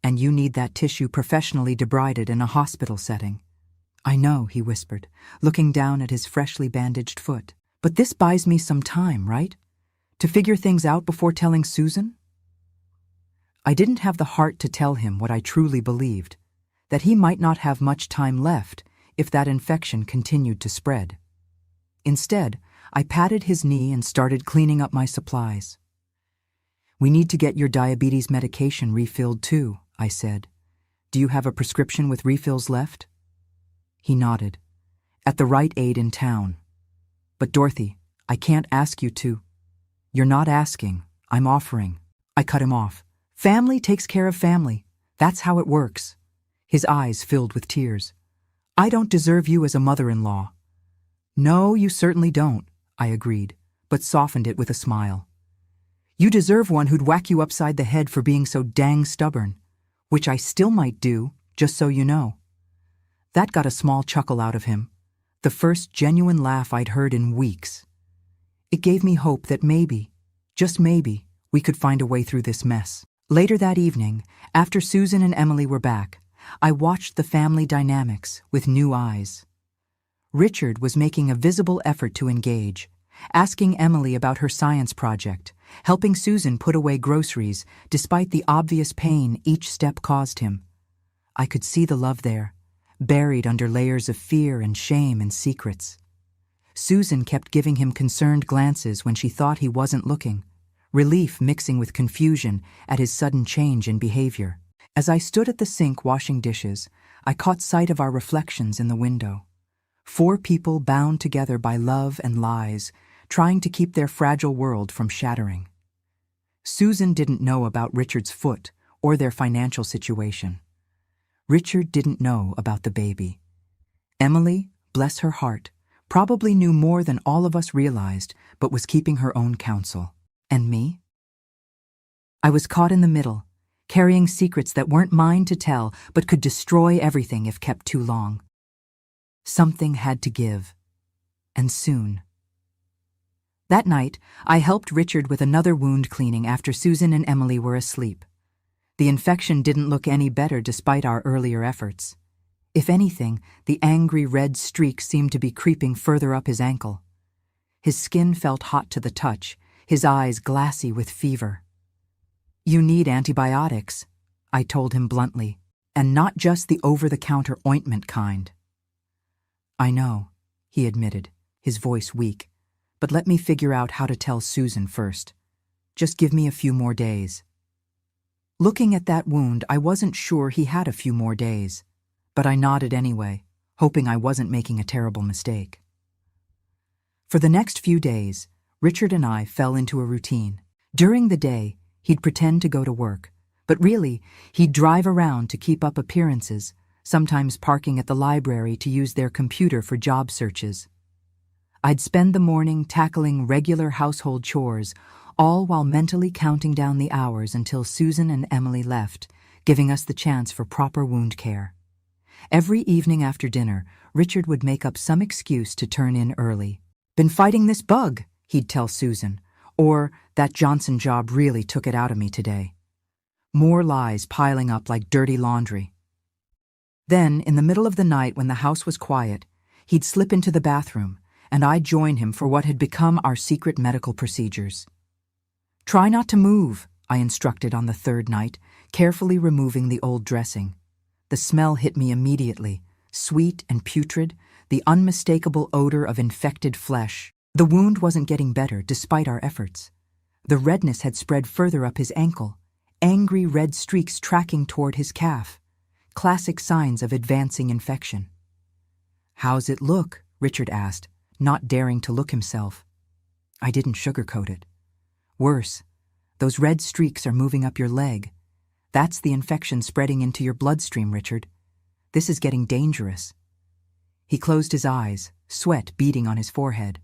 Speaker 1: and you need that tissue professionally debrided in a hospital setting." "I know," he whispered, looking down at his freshly bandaged foot. "But this buys me some time, right? To figure things out before telling Susan?" I didn't have the heart to tell him what I truly believed, that he might not have much time left if that infection continued to spread. Instead, I patted his knee and started cleaning up my supplies. "We need to get your diabetes medication refilled too," I said. "Do you have a prescription with refills left?" He nodded. "At the Rite Aid in town. But Dorothy, I can't ask you to." "You're not asking, I'm offering." I cut him off. "Family takes care of family. That's how it works." His eyes filled with tears. "I don't deserve you as a mother-in-law." "No, you certainly don't," I agreed, but softened it with a smile. "You deserve one who'd whack you upside the head for being so dang stubborn, which I still might do, just so you know." That got a small chuckle out of him, the first genuine laugh I'd heard in weeks. It gave me hope that maybe, just maybe, we could find a way through this mess. Later that evening, after Susan and Emily were back, I watched the family dynamics with new eyes. Richard was making a visible effort to engage, asking Emily about her science project, helping Susan put away groceries despite the obvious pain each step caused him. I could see the love there, buried under layers of fear and shame and secrets. Susan kept giving him concerned glances when she thought he wasn't looking, relief mixing with confusion at his sudden change in behavior. As I stood at the sink washing dishes, I caught sight of our reflections in the window. 4 people bound together by love and lies, trying to keep their fragile world from shattering. Susan didn't know about Richard's foot or their financial situation. Richard didn't know about the baby. Emily, bless her heart, probably knew more than all of us realized, but was keeping her own counsel. And me? I was caught in the middle, carrying secrets that weren't mine to tell but could destroy everything if kept too long. Something had to give, and soon. That night, I helped Richard with another wound cleaning after Susan and Emily were asleep. The infection didn't look any better despite our earlier efforts. If anything, the angry red streak seemed to be creeping further up his ankle. His skin felt hot to the touch, his eyes glassy with fever. "You need antibiotics," I told him bluntly, "and not just the over-the-counter ointment kind." "I know," he admitted, his voice weak, "but let me figure out how to tell Susan first. Just give me a few more days." Looking at that wound, I wasn't sure he had a few more days, but I nodded anyway, hoping I wasn't making a terrible mistake. For the next few days, Richard and I fell into a routine. During the day, he'd pretend to go to work, but really, he'd drive around to keep up appearances, sometimes parking at the library to use their computer for job searches. I'd spend the morning tackling regular household chores, all while mentally counting down the hours until Susan and Emily left, giving us the chance for proper wound care. Every evening after dinner, Richard would make up some excuse to turn in early. "Been fighting this bug," he'd tell Susan, or "that Johnson job really took it out of me today." More lies piling up like dirty laundry. Then, in the middle of the night when the house was quiet, he'd slip into the bathroom, and I'd join him for what had become our secret medical procedures. "Try not to move," I instructed on the third night, carefully removing the old dressing. The smell hit me immediately, sweet and putrid, the unmistakable odor of infected flesh. The wound wasn't getting better despite our efforts. The redness had spread further up his ankle, angry red streaks tracking toward his calf, classic signs of advancing infection. "How's it look?" Richard asked, not daring to look himself. I didn't sugarcoat it. "Worse. Those red streaks are moving up your leg. That's the infection spreading into your bloodstream, Richard. This is getting dangerous." He closed his eyes, sweat beading on his forehead.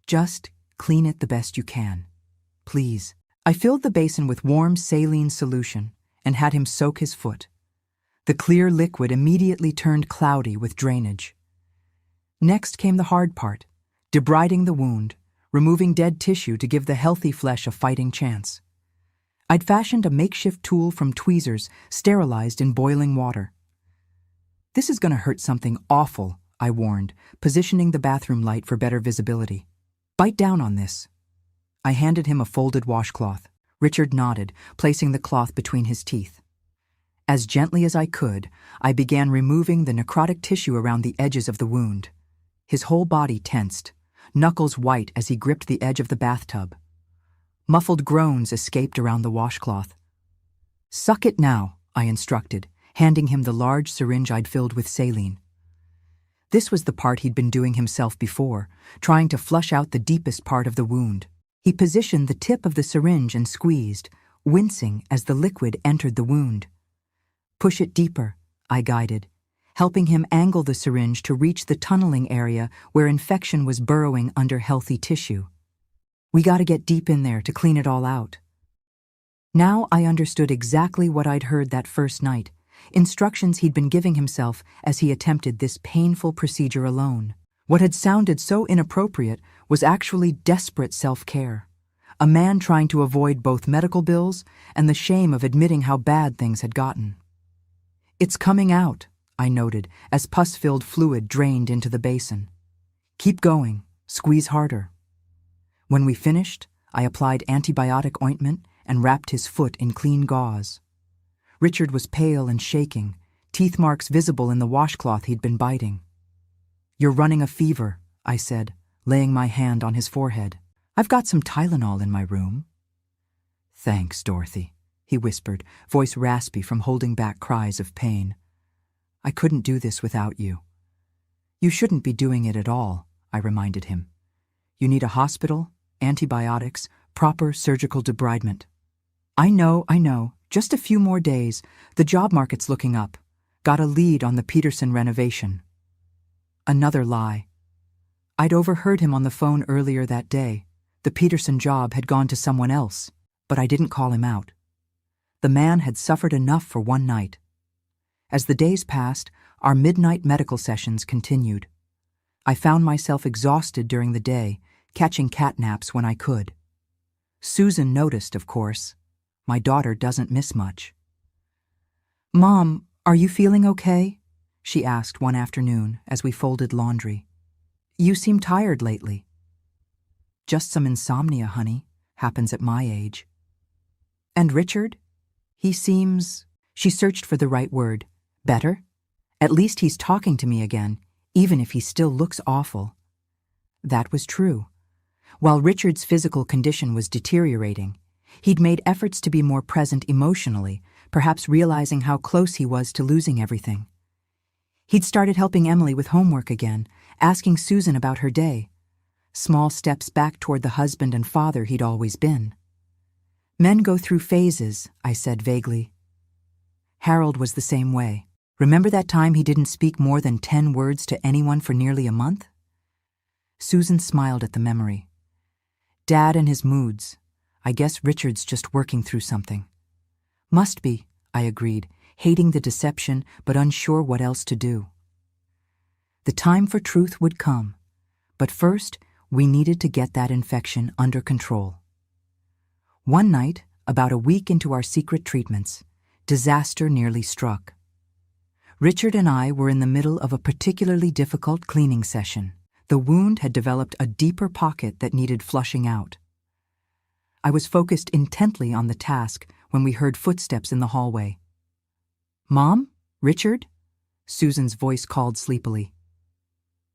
Speaker 1: "Just clean it the best you can. Please." I filled the basin with warm saline solution and had him soak his foot. The clear liquid immediately turned cloudy with drainage. Next came the hard part, debriding the wound, removing dead tissue to give the healthy flesh a fighting chance. I'd fashioned a makeshift tool from tweezers sterilized in boiling water. "This is going to hurt something awful," I warned, positioning the bathroom light for better visibility. "Bite down on this." I handed him a folded washcloth. Richard nodded, placing the cloth between his teeth. As gently as I could, I began removing the necrotic tissue around the edges of the wound. His whole body tensed, knuckles white as he gripped the edge of the bathtub. Muffled groans escaped around the washcloth. "Suck it now," I instructed, handing him the large syringe I'd filled with saline. This was the part he'd been doing himself before, trying to flush out the deepest part of the wound. He positioned the tip of the syringe and squeezed, wincing as the liquid entered the wound. "Push it deeper," I guided, helping him angle the syringe to reach the tunneling area where infection was burrowing under healthy tissue. "We gotta get deep in there to clean it all out." Now I understood exactly what I'd heard that first night, instructions he'd been giving himself as he attempted this painful procedure alone. What had sounded so inappropriate was actually desperate self-care. A man trying to avoid both medical bills and the shame of admitting how bad things had gotten. "It's coming out," I noted, as pus-filled fluid drained into the basin. "Keep going. Squeeze harder." When we finished, I applied antibiotic ointment and wrapped his foot in clean gauze. Richard was pale and shaking, teeth marks visible in the washcloth he'd been biting. "You're running a fever," I said, laying my hand on his forehead. "I've got some Tylenol in my room." "Thanks, Dorothy," he whispered, voice raspy from holding back cries of pain. "I couldn't do this without you." "You shouldn't be doing it at all," I reminded him. "You need a hospital, antibiotics, proper surgical debridement." I know. Just a few more days. The job market's looking up. Got a lead on the Peterson renovation." Another lie. I'd overheard him on the phone earlier that day. The Peterson job had gone to someone else, but I didn't call him out. The man had suffered enough for one night. As the days passed, our midnight medical sessions continued. I found myself exhausted during the day, catching cat naps when I could. Susan noticed, of course. My daughter doesn't miss much. "Mom, are you feeling okay?" she asked one afternoon as we folded laundry. "You seem tired lately." "Just some insomnia, honey. Happens at my age." "And Richard? He seems—" She searched for the right word. "Better? At least he's talking to me again, even if he still looks awful." That was true. While Richard's physical condition was deteriorating, he'd made efforts to be more present emotionally, perhaps realizing how close he was to losing everything. He'd started helping Emily with homework again, asking Susan about her day. Small steps back toward the husband and father he'd always been. "Men go through phases," I said vaguely. "Harold was the same way. Remember that time he didn't speak more than 10 words to anyone for nearly a month?" Susan smiled at the memory. "Dad and his moods. I guess Richard's just working through something." "Must be," I agreed, hating the deception but unsure what else to do. The time for truth would come, but first we needed to get that infection under control. One night, about a week into our secret treatments, disaster nearly struck. Richard and I were in the middle of a particularly difficult cleaning session. The wound had developed a deeper pocket that needed flushing out. I was focused intently on the task when we heard footsteps in the hallway. "Mom? Richard?" Susan's voice called sleepily.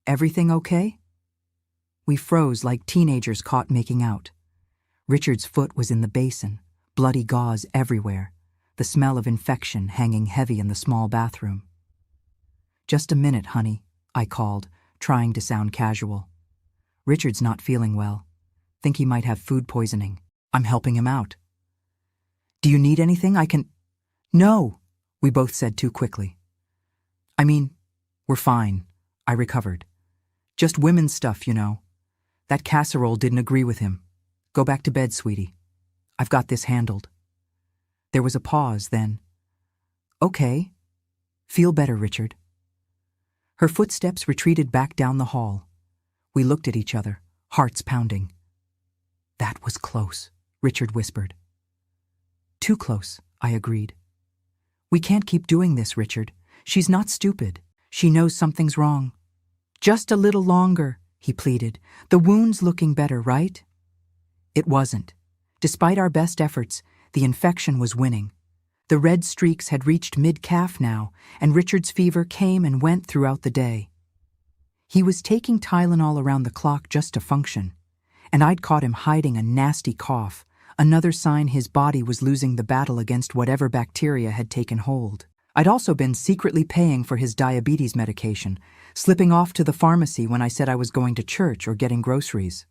Speaker 1: "Everything okay?" We froze like teenagers caught making out. Richard's foot was in the basin, bloody gauze everywhere, the smell of infection hanging heavy in the small bathroom. "Just a minute, honey," I called, trying to sound casual. "Richard's not feeling well. Think he might have food poisoning. I'm helping him out." "Do you need anything I can—" "No," we both said too quickly. "I mean, we're fine," I recovered. "Just women's stuff, you know. That casserole didn't agree with him. Go back to bed, sweetie. I've got this handled." There was a pause, then. "Okay. Feel better, Richard." Her footsteps retreated back down the hall. We looked at each other, hearts pounding. "That was close," Richard whispered. "Too close," I agreed. "We can't keep doing this, Richard. She's not stupid. She knows something's wrong." "Just a little longer," he pleaded. "The wound's looking better, right?" It wasn't. Despite our best efforts, the infection was winning. The red streaks had reached mid-calf now, and Richard's fever came and went throughout the day. He was taking Tylenol around the clock just to function, and I'd caught him hiding a nasty cough, another sign his body was losing the battle against whatever bacteria had taken hold. I'd also been secretly paying for his diabetes medication, slipping off to the pharmacy when I said I was going to church or getting groceries.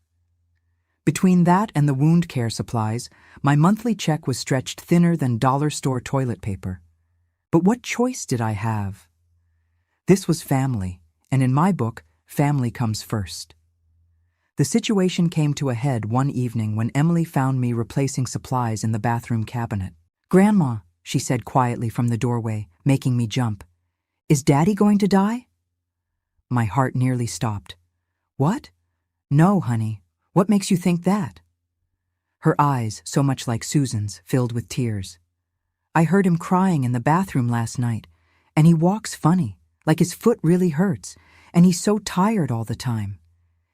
Speaker 1: Between that and the wound care supplies, my monthly check was stretched thinner than dollar store toilet paper. But what choice did I have? This was family, and in my book, family comes first. The situation came to a head one evening when Emily found me replacing supplies in the bathroom cabinet. "Grandma," she said quietly from the doorway, making me jump. "Is Daddy going to die?" My heart nearly stopped. "What? No, honey. What makes you think that?" Her eyes, so much like Susan's, filled with tears. "I heard him crying in the bathroom last night, and he walks funny, like his foot really hurts, and he's so tired all the time.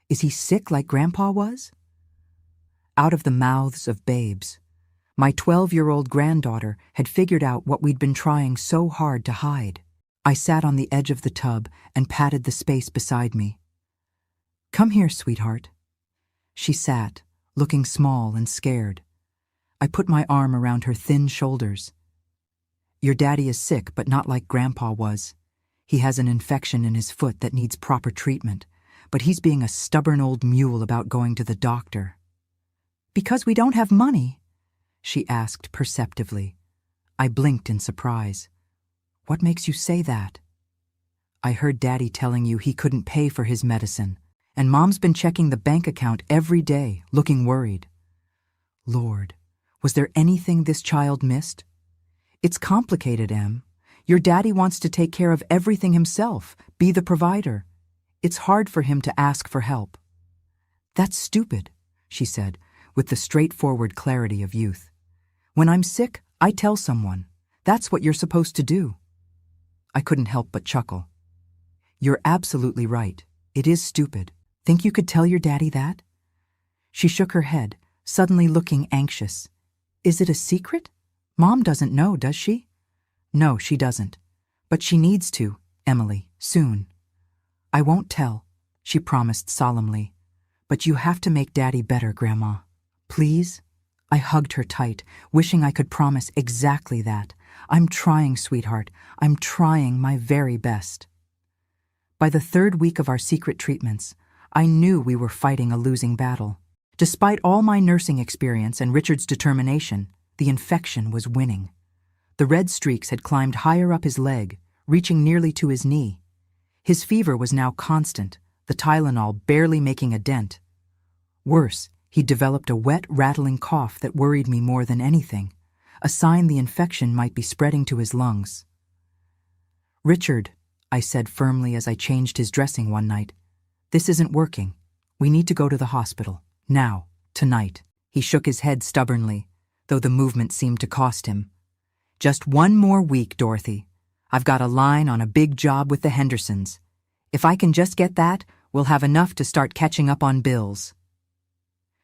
Speaker 1: Is he sick like Grandpa was?" Out of the mouths of babes, my 12-year-old granddaughter had figured out what we'd been trying so hard to hide. I sat on the edge of the tub and patted the space beside me. "Come here, sweetheart." She sat, looking small and scared. I put my arm around her thin shoulders. "Your daddy is sick, but not like Grandpa was. He has an infection in his foot that needs proper treatment, but he's being a stubborn old mule about going to the doctor." "Because we don't have money?" she asked perceptively. I blinked in surprise. "What makes you say that?" "I heard Daddy telling you he couldn't pay for his medicine, and Mom's been checking the bank account every day, looking worried." Lord, was there anything this child missed? It's complicated, Em. Your daddy wants to take care of everything himself, be the provider. It's hard for him to ask for help. That's stupid, she said, with the straightforward clarity of youth. When I'm sick, I tell someone. That's what you're supposed to do. I couldn't help but chuckle. You're absolutely right. It is stupid. Think you could tell your daddy that? She shook her head, suddenly looking anxious. Is it a secret? Mom doesn't know, does she? No, she doesn't. But she needs to, Emily, soon. I won't tell, she promised solemnly. But you have to make Daddy better, Grandma. Please? I hugged her tight, wishing I could promise exactly that. I'm trying, sweetheart. I'm trying my very best. By the third week of our secret treatments, I knew we were fighting a losing battle. Despite all my nursing experience and Richard's determination, the infection was winning. The red streaks had climbed higher up his leg, reaching nearly to his knee. His fever was now constant, the Tylenol barely making a dent. Worse, he developed a wet, rattling cough that worried me more than anything, a sign the infection might be spreading to his lungs. Richard, I said firmly as I changed his dressing one night, this isn't working. We need to go to the hospital. Now, tonight. He shook his head stubbornly, though the movement seemed to cost him. Just one more week, Dorothy. I've got a line on a big job with the Hendersons. If I can just get that, we'll have enough to start catching up on bills.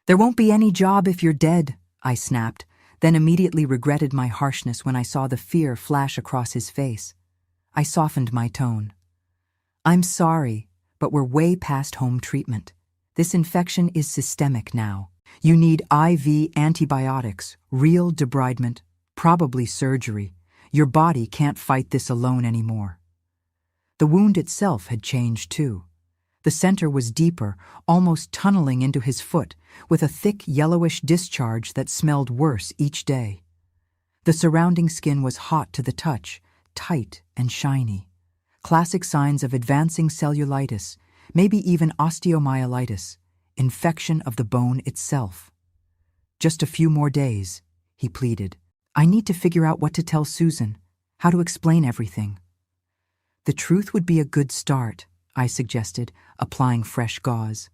Speaker 1: There won't be any job if you're dead, I snapped, then immediately regretted my harshness when I saw the fear flash across his face. I softened my tone. I'm sorry, but we're way past home treatment. This infection is systemic now. You need IV antibiotics, real debridement, probably surgery. Your body can't fight this alone anymore. The wound itself had changed too. The center was deeper, almost tunneling into his foot, with a thick yellowish discharge that smelled worse each day. The surrounding skin was hot to the touch, tight and shiny. Classic signs of advancing cellulitis, maybe even osteomyelitis, infection of the bone itself. Just a few more days, he pleaded. I need to figure out what to tell Susan, how to explain everything. The truth would be a good start, I suggested, applying fresh gauze.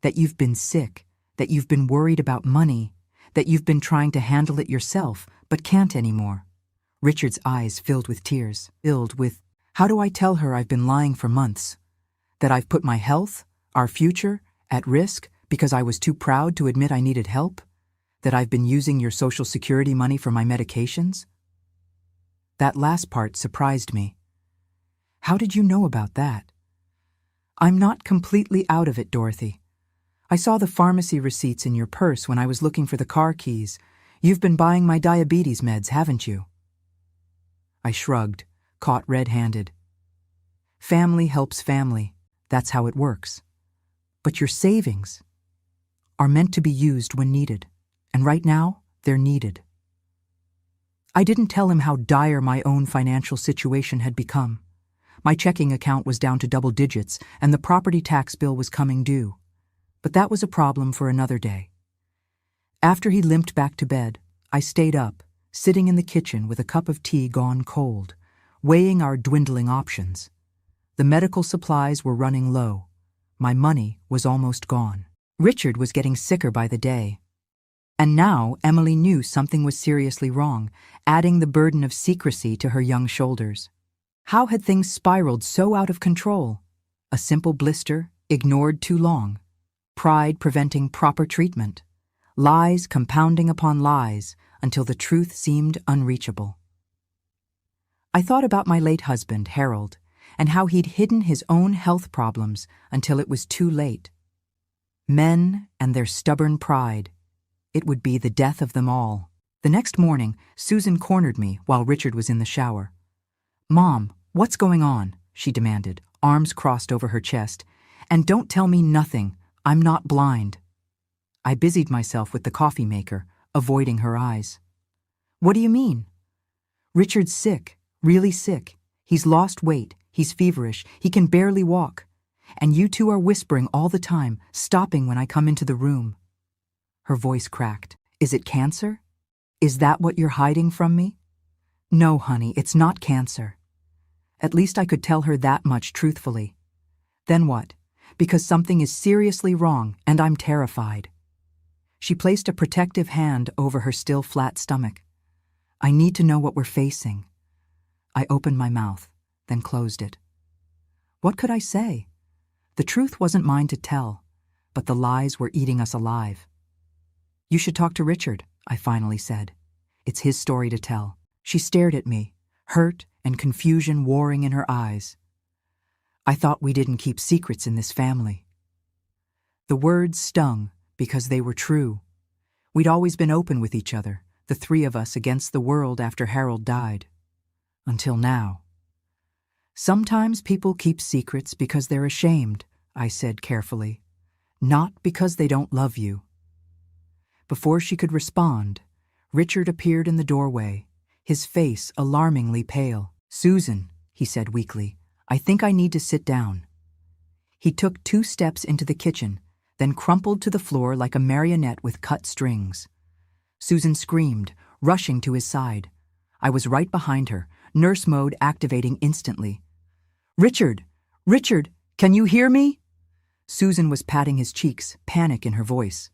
Speaker 1: That you've been sick, that you've been worried about money, that you've been trying to handle it yourself, but can't anymore. Richard's eyes filled with tears, how do I tell her I've been lying for months? That I've put my health, our future, at risk because I was too proud to admit I needed help? That I've been using your Social Security money for my medications? That last part surprised me. How did you know about that? I'm not completely out of it, Dorothy. I saw the pharmacy receipts in your purse when I was looking for the car keys. You've been buying my diabetes meds, haven't you? I shrugged, caught red-handed. Family helps family. That's how it works. But your savings are meant to be used when needed, and right now, they're needed. I didn't tell him how dire my own financial situation had become. My checking account was down to double digits, and the property tax bill was coming due. But that was a problem for another day. After he limped back to bed, I stayed up, sitting in the kitchen with a cup of tea gone cold, weighing our dwindling options. The medical supplies were running low. My money was almost gone. Richard was getting sicker by the day. And now Emily knew something was seriously wrong, adding the burden of secrecy to her young shoulders. How had things spiraled so out of control? A simple blister, ignored too long. Pride preventing proper treatment. Lies compounding upon lies until the truth seemed unreachable. I thought about my late husband, Harold, and how he'd hidden his own health problems until it was too late. Men and their stubborn pride. It would be the death of them all. The next morning, Susan cornered me while Richard was in the shower. "Mom, what's going on?" she demanded, arms crossed over her chest. "And don't tell me nothing. I'm not blind." I busied myself with the coffee maker, avoiding her eyes. "What do you mean?" "Richard's sick, really sick. He's lost weight, he's feverish, he can barely walk. And you two are whispering all the time, stopping when I come into the room." Her voice cracked. "Is it cancer? Is that what you're hiding from me?" No, honey, it's not cancer. At least I could tell her that much truthfully. Then what? Because something is seriously wrong and I'm terrified. She placed a protective hand over her still flat stomach. I need to know what we're facing. I opened my mouth, then closed it. What could I say? The truth wasn't mine to tell, but the lies were eating us alive. You should talk to Richard, I finally said. It's his story to tell. She stared at me, hurt and confusion warring in her eyes. I thought we didn't keep secrets in this family. The words stung because they were true. We'd always been open with each other, the three of us against the world after Harold died. Until now. Sometimes people keep secrets because they're ashamed, I said carefully, not because they don't love you. Before she could respond, Richard appeared in the doorway, his face alarmingly pale. Susan, he said weakly, I think I need to sit down. He took 2 steps into the kitchen, then crumpled to the floor like a marionette with cut strings. Susan screamed, rushing to his side. I was right behind her, nurse mode activating instantly. Richard! Richard! Can you hear me? Susan was patting his cheeks, panic in her voice.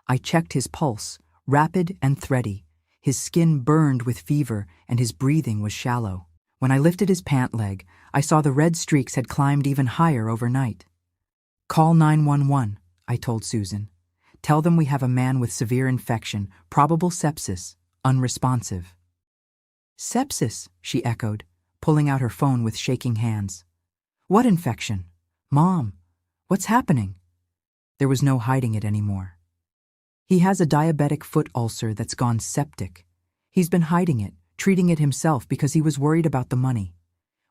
Speaker 1: I checked his pulse, rapid and thready. His skin burned with fever and his breathing was shallow. When I lifted his pant leg, I saw the red streaks had climbed even higher overnight. Call 911, I told Susan. Tell them we have a man with severe infection, probable sepsis, unresponsive. Sepsis, she echoed, pulling out her phone with shaking hands. What infection? Mom, what's happening? There was no hiding it anymore. He has a diabetic foot ulcer that's gone septic. He's been hiding it, treating it himself because he was worried about the money.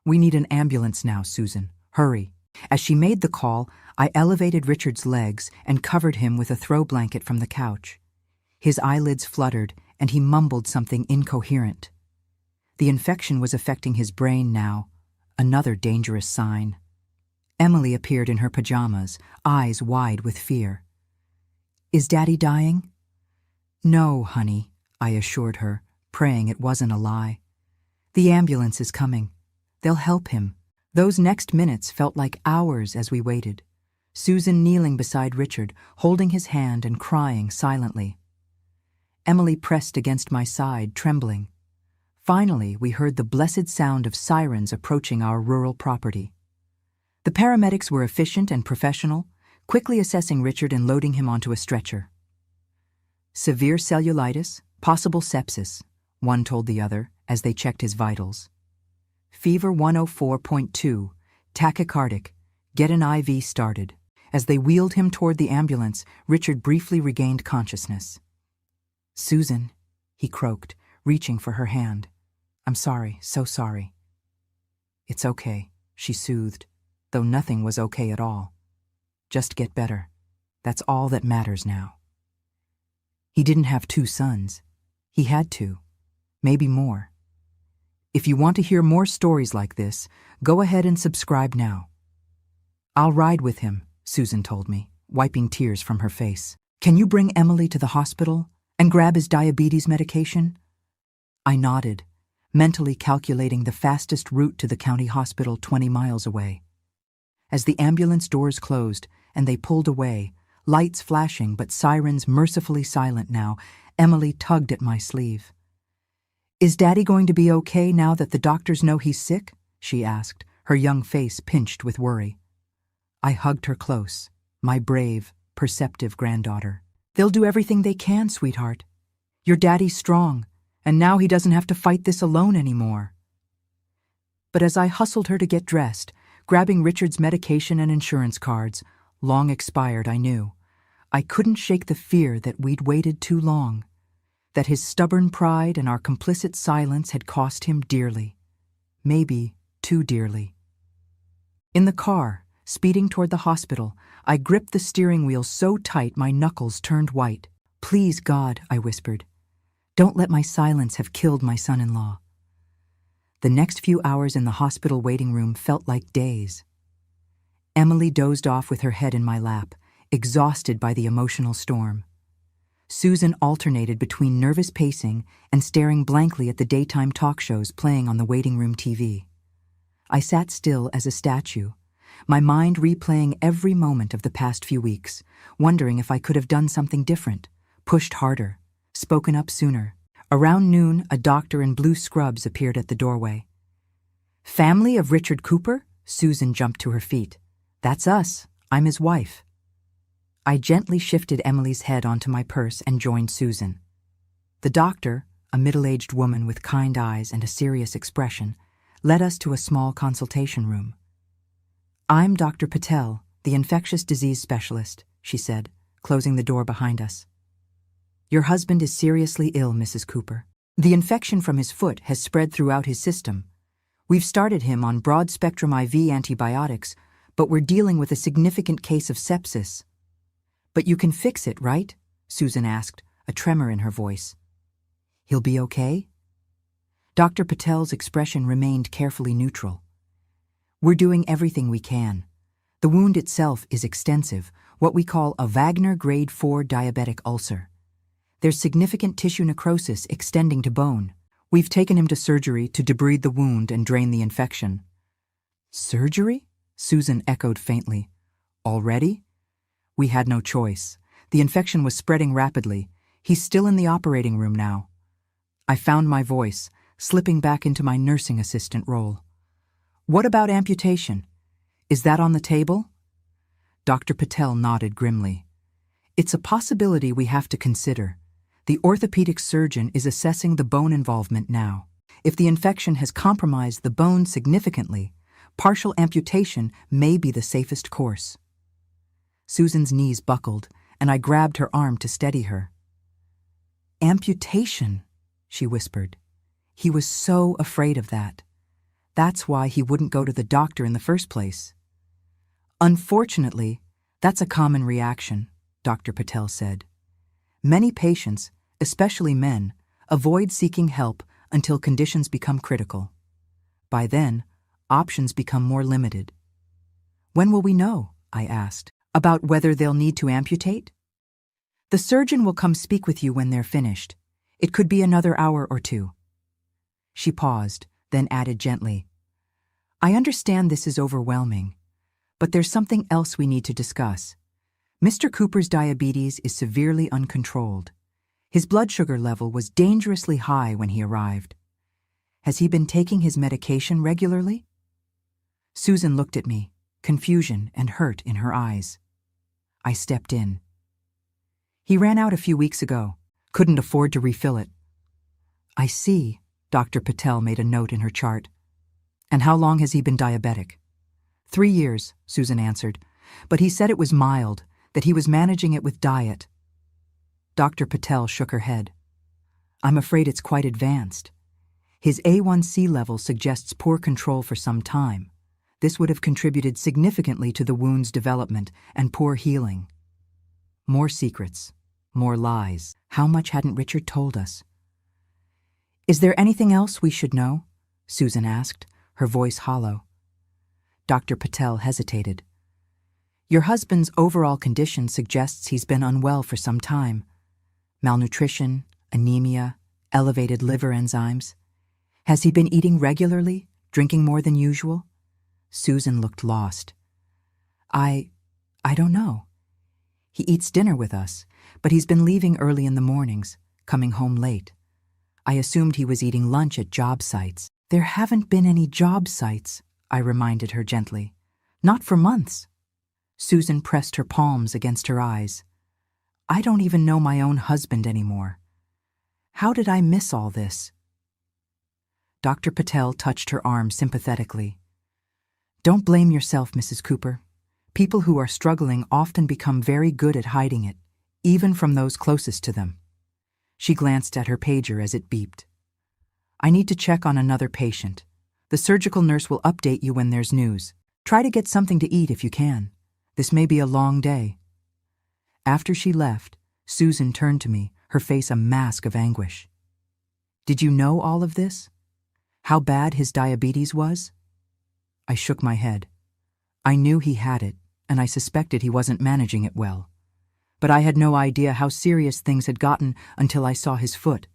Speaker 1: We need an ambulance now, Susan. Hurry. As she made the call, I elevated Richard's legs and covered him with a throw blanket from the couch. His eyelids fluttered and he mumbled something incoherent. The infection was affecting his brain now, another dangerous sign. Emily appeared in her pajamas, eyes wide with fear. Is Daddy dying? No, honey, I assured her, praying it wasn't a lie. The ambulance is coming. They'll help him. Those next minutes felt like hours as we waited. Susan kneeling beside Richard, holding his hand and crying silently. Emily pressed against my side, trembling. Finally, we heard the blessed sound of sirens approaching our rural property. The paramedics were efficient and professional, quickly assessing Richard and loading him onto a stretcher. Severe cellulitis, possible sepsis, one told the other as they checked his vitals. Fever 104.2, tachycardic, get an IV started. As they wheeled him toward the ambulance, Richard briefly regained consciousness. Susan, he croaked, reaching for her hand. I'm sorry, so sorry. It's okay, she soothed, though nothing was okay at all. Just get better. That's all that matters now. He didn't have 2 sons. He had 2, maybe more. If you want to hear more stories like this, go ahead and subscribe now. I'll ride with him, Susan told me, wiping tears from her face. Can you bring Emily to the hospital and grab his diabetes medication? I nodded, mentally calculating the fastest route to the county hospital 20 miles away. As the ambulance doors closed and they pulled away, lights flashing but sirens mercifully silent now, Emily tugged at my sleeve. Is Daddy going to be okay now that the doctors know he's sick? She asked, her young face pinched with worry. I hugged her close, my brave, perceptive granddaughter. They'll do everything they can, sweetheart. Your daddy's strong, and now he doesn't have to fight this alone anymore. But as I hustled her to get dressed, grabbing Richard's medication and insurance cards, long expired, I knew, I couldn't shake the fear that we'd waited too long, that his stubborn pride and our complicit silence had cost him dearly, maybe too dearly. In the car, speeding toward the hospital, I gripped the steering wheel so tight my knuckles turned white. Please, God, I whispered, don't let my silence have killed my son-in-law. The next few hours in the hospital waiting room felt like days. Emily dozed off with her head in my lap, exhausted by the emotional storm. Susan alternated between nervous pacing and staring blankly at the daytime talk shows playing on the waiting room TV. I sat still as a statue, my mind replaying every moment of the past few weeks, wondering if I could have done something different, pushed harder, spoken up sooner. Around noon, a doctor in blue scrubs appeared at the doorway. "Family of Richard Cooper?" Susan jumped to her feet. "That's us. I'm his wife." I gently shifted Emily's head onto my purse and joined Susan. The doctor, a middle-aged woman with kind eyes and a serious expression, led us to a small consultation room. "I'm Dr. Patel, the infectious disease specialist," she said, closing the door behind us. "Your husband is seriously ill, Mrs. Cooper. The infection from his foot has spread throughout his system. We've started him on broad-spectrum IV antibiotics, but we're dealing with a significant case of sepsis." "But you can fix it, right?" Susan asked, a tremor in her voice. "He'll be okay?" Dr. Patel's expression remained carefully neutral. "We're doing everything we can. The wound itself is extensive, what we call a Wagner grade 4 diabetic ulcer. There's significant tissue necrosis extending to bone. We've taken him to surgery to debride the wound and drain the infection." "Surgery?" Susan echoed faintly. "Already?" "We had no choice. The infection was spreading rapidly. He's still in the operating room now." I found my voice, slipping back into my nursing assistant role. "What about amputation? Is that on the table?" Dr. Patel nodded grimly. "It's a possibility we have to consider. The orthopedic surgeon is assessing the bone involvement now. If the infection has compromised the bone significantly, partial amputation may be the safest course." Susan's knees buckled, and I grabbed her arm to steady her. "Amputation," she whispered. "He was so afraid of that. That's why he wouldn't go to the doctor in the first place." "Unfortunately, that's a common reaction," Dr. Patel said. "Many patients, especially men, avoid seeking help until conditions become critical. By then, options become more limited." "When will we know?" I asked. "About whether they'll need to amputate?" "The surgeon will come speak with you when they're finished. It could be another hour or two." She paused, then added gently, "I understand this is overwhelming, but there's something else we need to discuss. Mr. Cooper's diabetes is severely uncontrolled. His blood sugar level was dangerously high when he arrived. Has he been taking his medication regularly?" Susan looked at me, confusion and hurt in her eyes. I stepped in. "He ran out a few weeks ago. Couldn't afford to refill it." "I see," Dr. Patel made a note in her chart. "And how long has he been diabetic?" 3 years, Susan answered, but he said it was mild, that he was managing it with diet." Dr. Patel shook her head. "I'm afraid it's quite advanced. His A1C level suggests poor control for some time. This would have contributed significantly to the wound's development and poor healing." More secrets, more lies. How much hadn't Richard told us? "Is there anything else we should know?" Susan asked, her voice hollow. Dr. Patel hesitated. "Your husband's overall condition suggests he's been unwell for some time. Malnutrition, anemia, elevated liver enzymes. Has he been eating regularly, drinking more than usual?" Susan looked lost. I don't know. He eats dinner with us, but he's been leaving early in the mornings, coming home late. I assumed he was eating lunch at job sites." "There haven't been any job sites," I reminded her gently. "Not for months." Susan pressed her palms against her eyes. "I don't even know my own husband anymore. How did I miss all this?" Dr. Patel touched her arm sympathetically. "Don't blame yourself, Mrs. Cooper. People who are struggling often become very good at hiding it, even from those closest to them." She glanced at her pager as it beeped. "I need to check on another patient. The surgical nurse will update you when there's news. Try to get something to eat if you can. This may be a long day." After she left, Susan turned to me, her face a mask of anguish. "Did you know all of this? How bad his diabetes was?" I shook my head. I knew he had it, and I suspected he wasn't managing it well. but I had no idea how serious things had gotten until I saw his foot.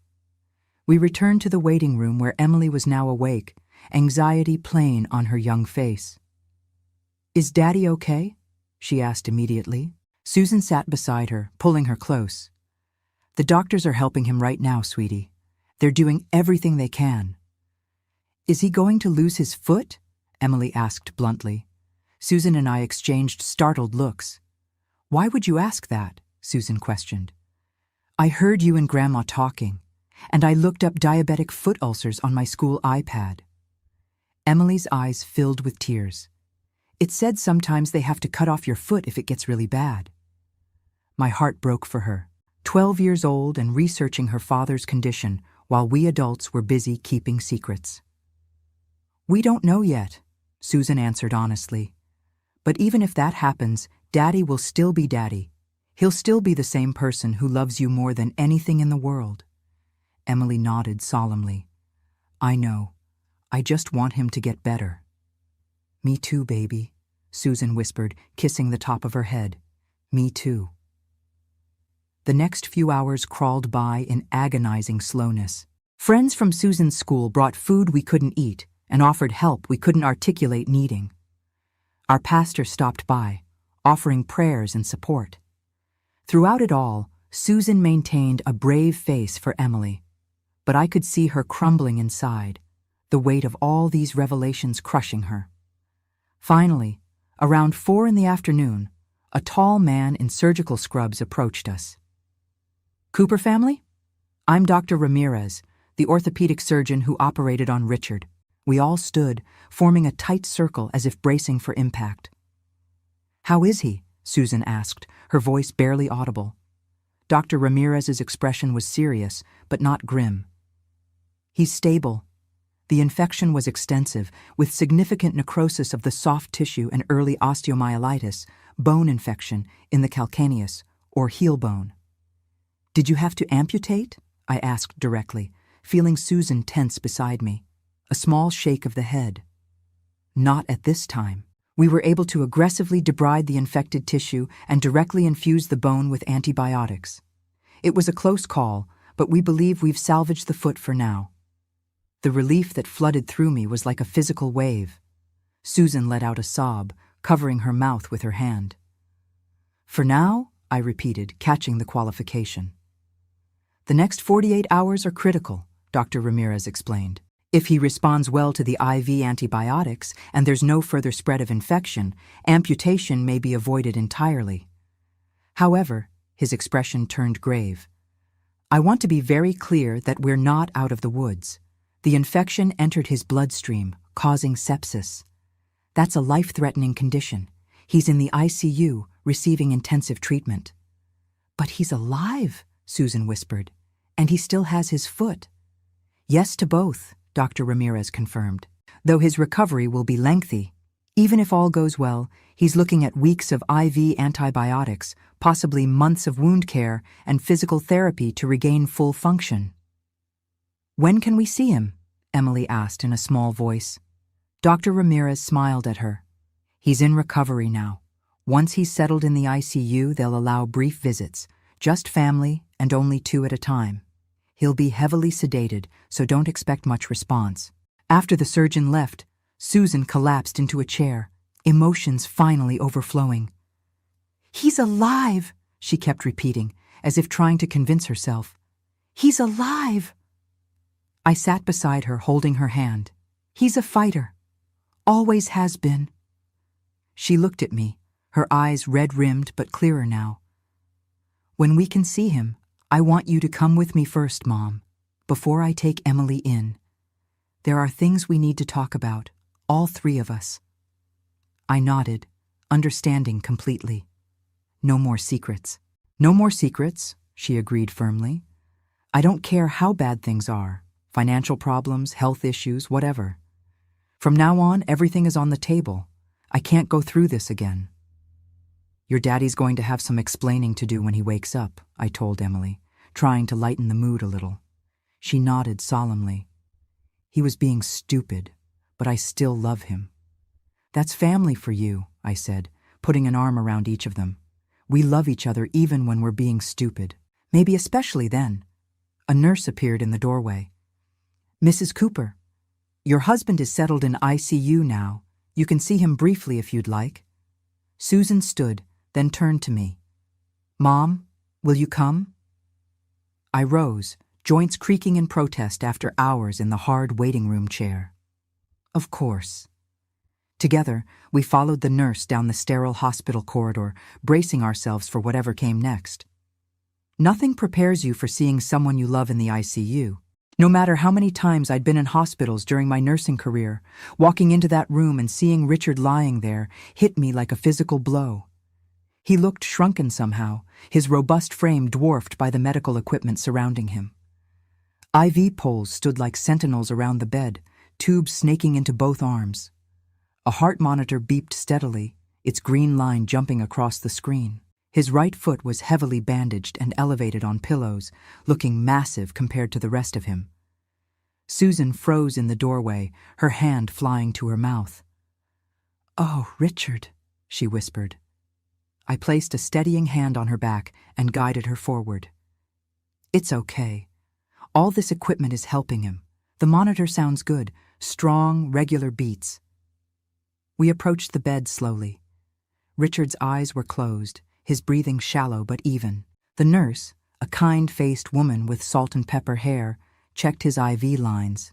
Speaker 1: We returned to the waiting room where Emily was now awake, anxiety plain on her young face. "Is Daddy okay?" she asked immediately. Susan sat beside her, pulling her close. "The doctors are helping him right now, sweetie. They're doing everything they can." "Is he going to lose his foot?" Emily asked bluntly. Susan and I exchanged startled looks. "Why would you ask that?" Susan questioned. "I heard you and Grandma talking, and I looked up diabetic foot ulcers on my school iPad." Emily's eyes filled with tears. "It said sometimes they have to cut off your foot if it gets really bad." My heart broke for her, 12 years old and researching her father's condition while we adults were busy keeping secrets. "We don't know yet," Susan answered honestly. "But even if that happens, Daddy will still be Daddy. He'll still be the same person who loves you more than anything in the world." Emily nodded solemnly. "I know. I just want him to get better." "Me too, baby," Susan whispered, kissing the top of her head. "Me too." The next few hours crawled by in agonizing slowness. Friends from Susan's school brought food we couldn't eat and offered help we couldn't articulate needing. Our pastor stopped by, offering prayers and support. Throughout it all, Susan maintained a brave face for Emily, but I could see her crumbling inside, the weight of all these revelations crushing her. Finally, around 4 in the afternoon, a tall man in surgical scrubs approached us. "Cooper family? I'm Dr. Ramirez, the orthopedic surgeon who operated on Richard." We all stood, forming a tight circle as if bracing for impact. "How is he?" Susan asked, her voice barely audible. Dr. Ramirez's expression was serious, but not grim. "He's stable. The infection was extensive, with significant necrosis of the soft tissue and early osteomyelitis, bone infection in the calcaneus, or heel bone." "Did you have to amputate?" I asked directly, feeling Susan tense beside me. A small shake of the head. "Not at this time. We were able to aggressively debride the infected tissue and directly infuse the bone with antibiotics. It was a close call, but we believe we've salvaged the foot for now." The relief that flooded through me was like a physical wave. Susan let out a sob, covering her mouth with her hand. "For now," I repeated, catching the qualification. "The next 48 hours are critical," Dr. Ramirez explained. "If he responds well to the IV antibiotics and there's no further spread of infection, amputation may be avoided entirely." However, his expression turned grave. "I want to be very clear that we're not out of the woods. The infection entered his bloodstream, causing sepsis. That's a life-threatening condition. He's in the ICU, receiving intensive treatment." "But he's alive," Susan whispered, "and he still has his foot." "Yes to both," Dr. Ramirez confirmed, "though his recovery will be lengthy. Even if all goes well, he's looking at weeks of IV antibiotics, possibly months of wound care and physical therapy to regain full function." "When can we see him?" Emily asked in a small voice. Dr. Ramirez smiled at her. "He's in recovery now. Once he's settled in the ICU, they'll allow brief visits, just family and only 2 at a time. He'll be heavily sedated, so don't expect much response." After the surgeon left, Susan collapsed into a chair, emotions finally overflowing. "He's alive," she kept repeating, as if trying to convince herself. "He's alive." I sat beside her, holding her hand. "He's a fighter. Always has been." She looked at me, her eyes red-rimmed but clearer now. "When we can see him, I want you to come with me first, Mom, before I take Emily in. There are things we need to talk about, all 3 of us." I nodded, understanding completely. "No more secrets." "No more secrets," she agreed firmly. "I don't care how bad things are, financial problems, health issues, whatever. From now on, everything is on the table. I can't go through this again." "Your daddy's going to have some explaining to do when he wakes up," I told Emily, trying to lighten the mood a little. She nodded solemnly. "He was being stupid, but I still love him." "That's family for you," I said, putting an arm around each of them. We love each other even when we're being stupid. Maybe especially then. A nurse appeared in the doorway. Mrs. Cooper, your husband is settled in ICU now. You can see him briefly if you'd like. Susan stood, then turned to me. Mom, will you come? I rose, joints creaking in protest after hours in the hard waiting room chair. Of course. Together, we followed the nurse down the sterile hospital corridor, bracing ourselves for whatever came next. Nothing prepares you for seeing someone you love in the ICU. No matter how many times I'd been in hospitals during my nursing career, walking into that room and seeing Richard lying there hit me like a physical blow. He looked shrunken somehow, his robust frame dwarfed by the medical equipment surrounding him. IV poles stood like sentinels around the bed, tubes snaking into both arms. A heart monitor beeped steadily, its green line jumping across the screen. His right foot was heavily bandaged and elevated on pillows, looking massive compared to the rest of him. Susan froze in the doorway, her hand flying to her mouth. "Oh, Richard," she whispered. I placed a steadying hand on her back and guided her forward. "It's okay. All this equipment is helping him. The monitor sounds good, strong, regular beats." We approached the bed slowly. Richard's eyes were closed, his breathing shallow but even. The nurse, a kind-faced woman with salt and pepper hair, checked his IV lines.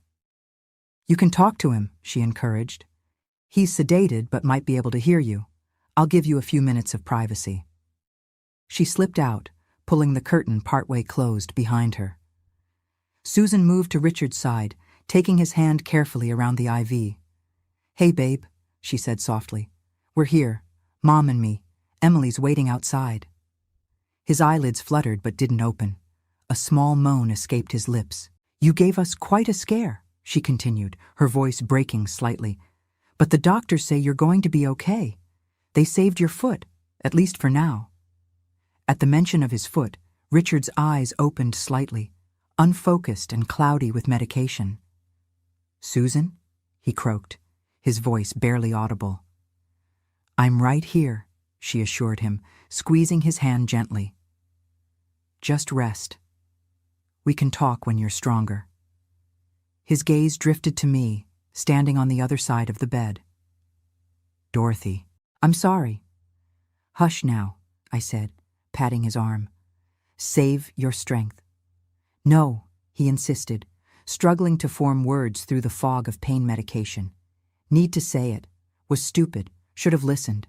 Speaker 1: "You can talk to him," she encouraged. "He's sedated but might be able to hear you. I'll give you a few minutes of privacy." She slipped out, pulling the curtain partway closed behind her. Susan moved to Richard's side, taking his hand carefully around the IV. "Hey, babe," she said softly. "We're here, Mom and me. Emily's waiting outside." His eyelids fluttered but didn't open. A small moan escaped his lips. "You gave us quite a scare," she continued, her voice breaking slightly. "But the doctors say you're going to be okay. They saved your foot, at least for now." At the mention of his foot, Richard's eyes opened slightly, unfocused and cloudy with medication. "Susan?" he croaked, his voice barely audible. "I'm right here," she assured him, squeezing his hand gently. "Just rest. We can talk when you're stronger." His gaze drifted to me, standing on the other side of the bed. "Dorothy, I'm sorry." "Hush now," I said, patting his arm. "Save your strength." "No," he insisted, struggling to form words through the fog of pain medication. "Need to say it. Was stupid. Should have listened."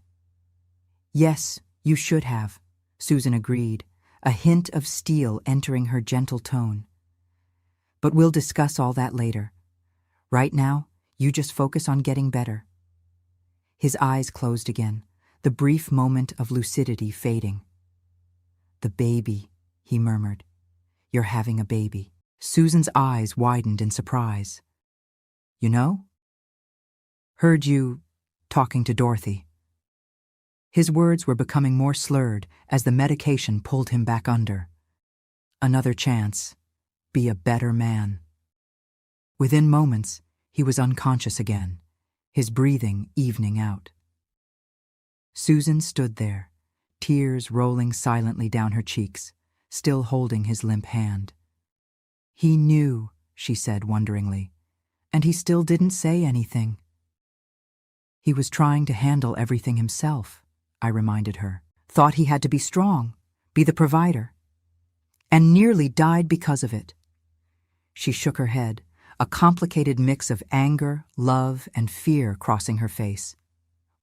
Speaker 1: "Yes, you should have," Susan agreed, a hint of steel entering her gentle tone. "But we'll discuss all that later. Right now, you just focus on getting better." His eyes closed again, the brief moment of lucidity fading. "The baby," he murmured. "You're having a baby." Susan's eyes widened in surprise. "You know? Heard you talking to Dorothy." His words were becoming more slurred as the medication pulled him back under. Another chance. Be a better man. Within moments, he was unconscious again, his breathing evening out. Susan stood there, tears rolling silently down her cheeks, still holding his limp hand. "He knew," she said wonderingly, "and he still didn't say anything." "He was trying to handle everything himself," I reminded her. "Thought he had to be strong, be the provider. And nearly died because of it." She shook her head, a complicated mix of anger, love, and fear crossing her face.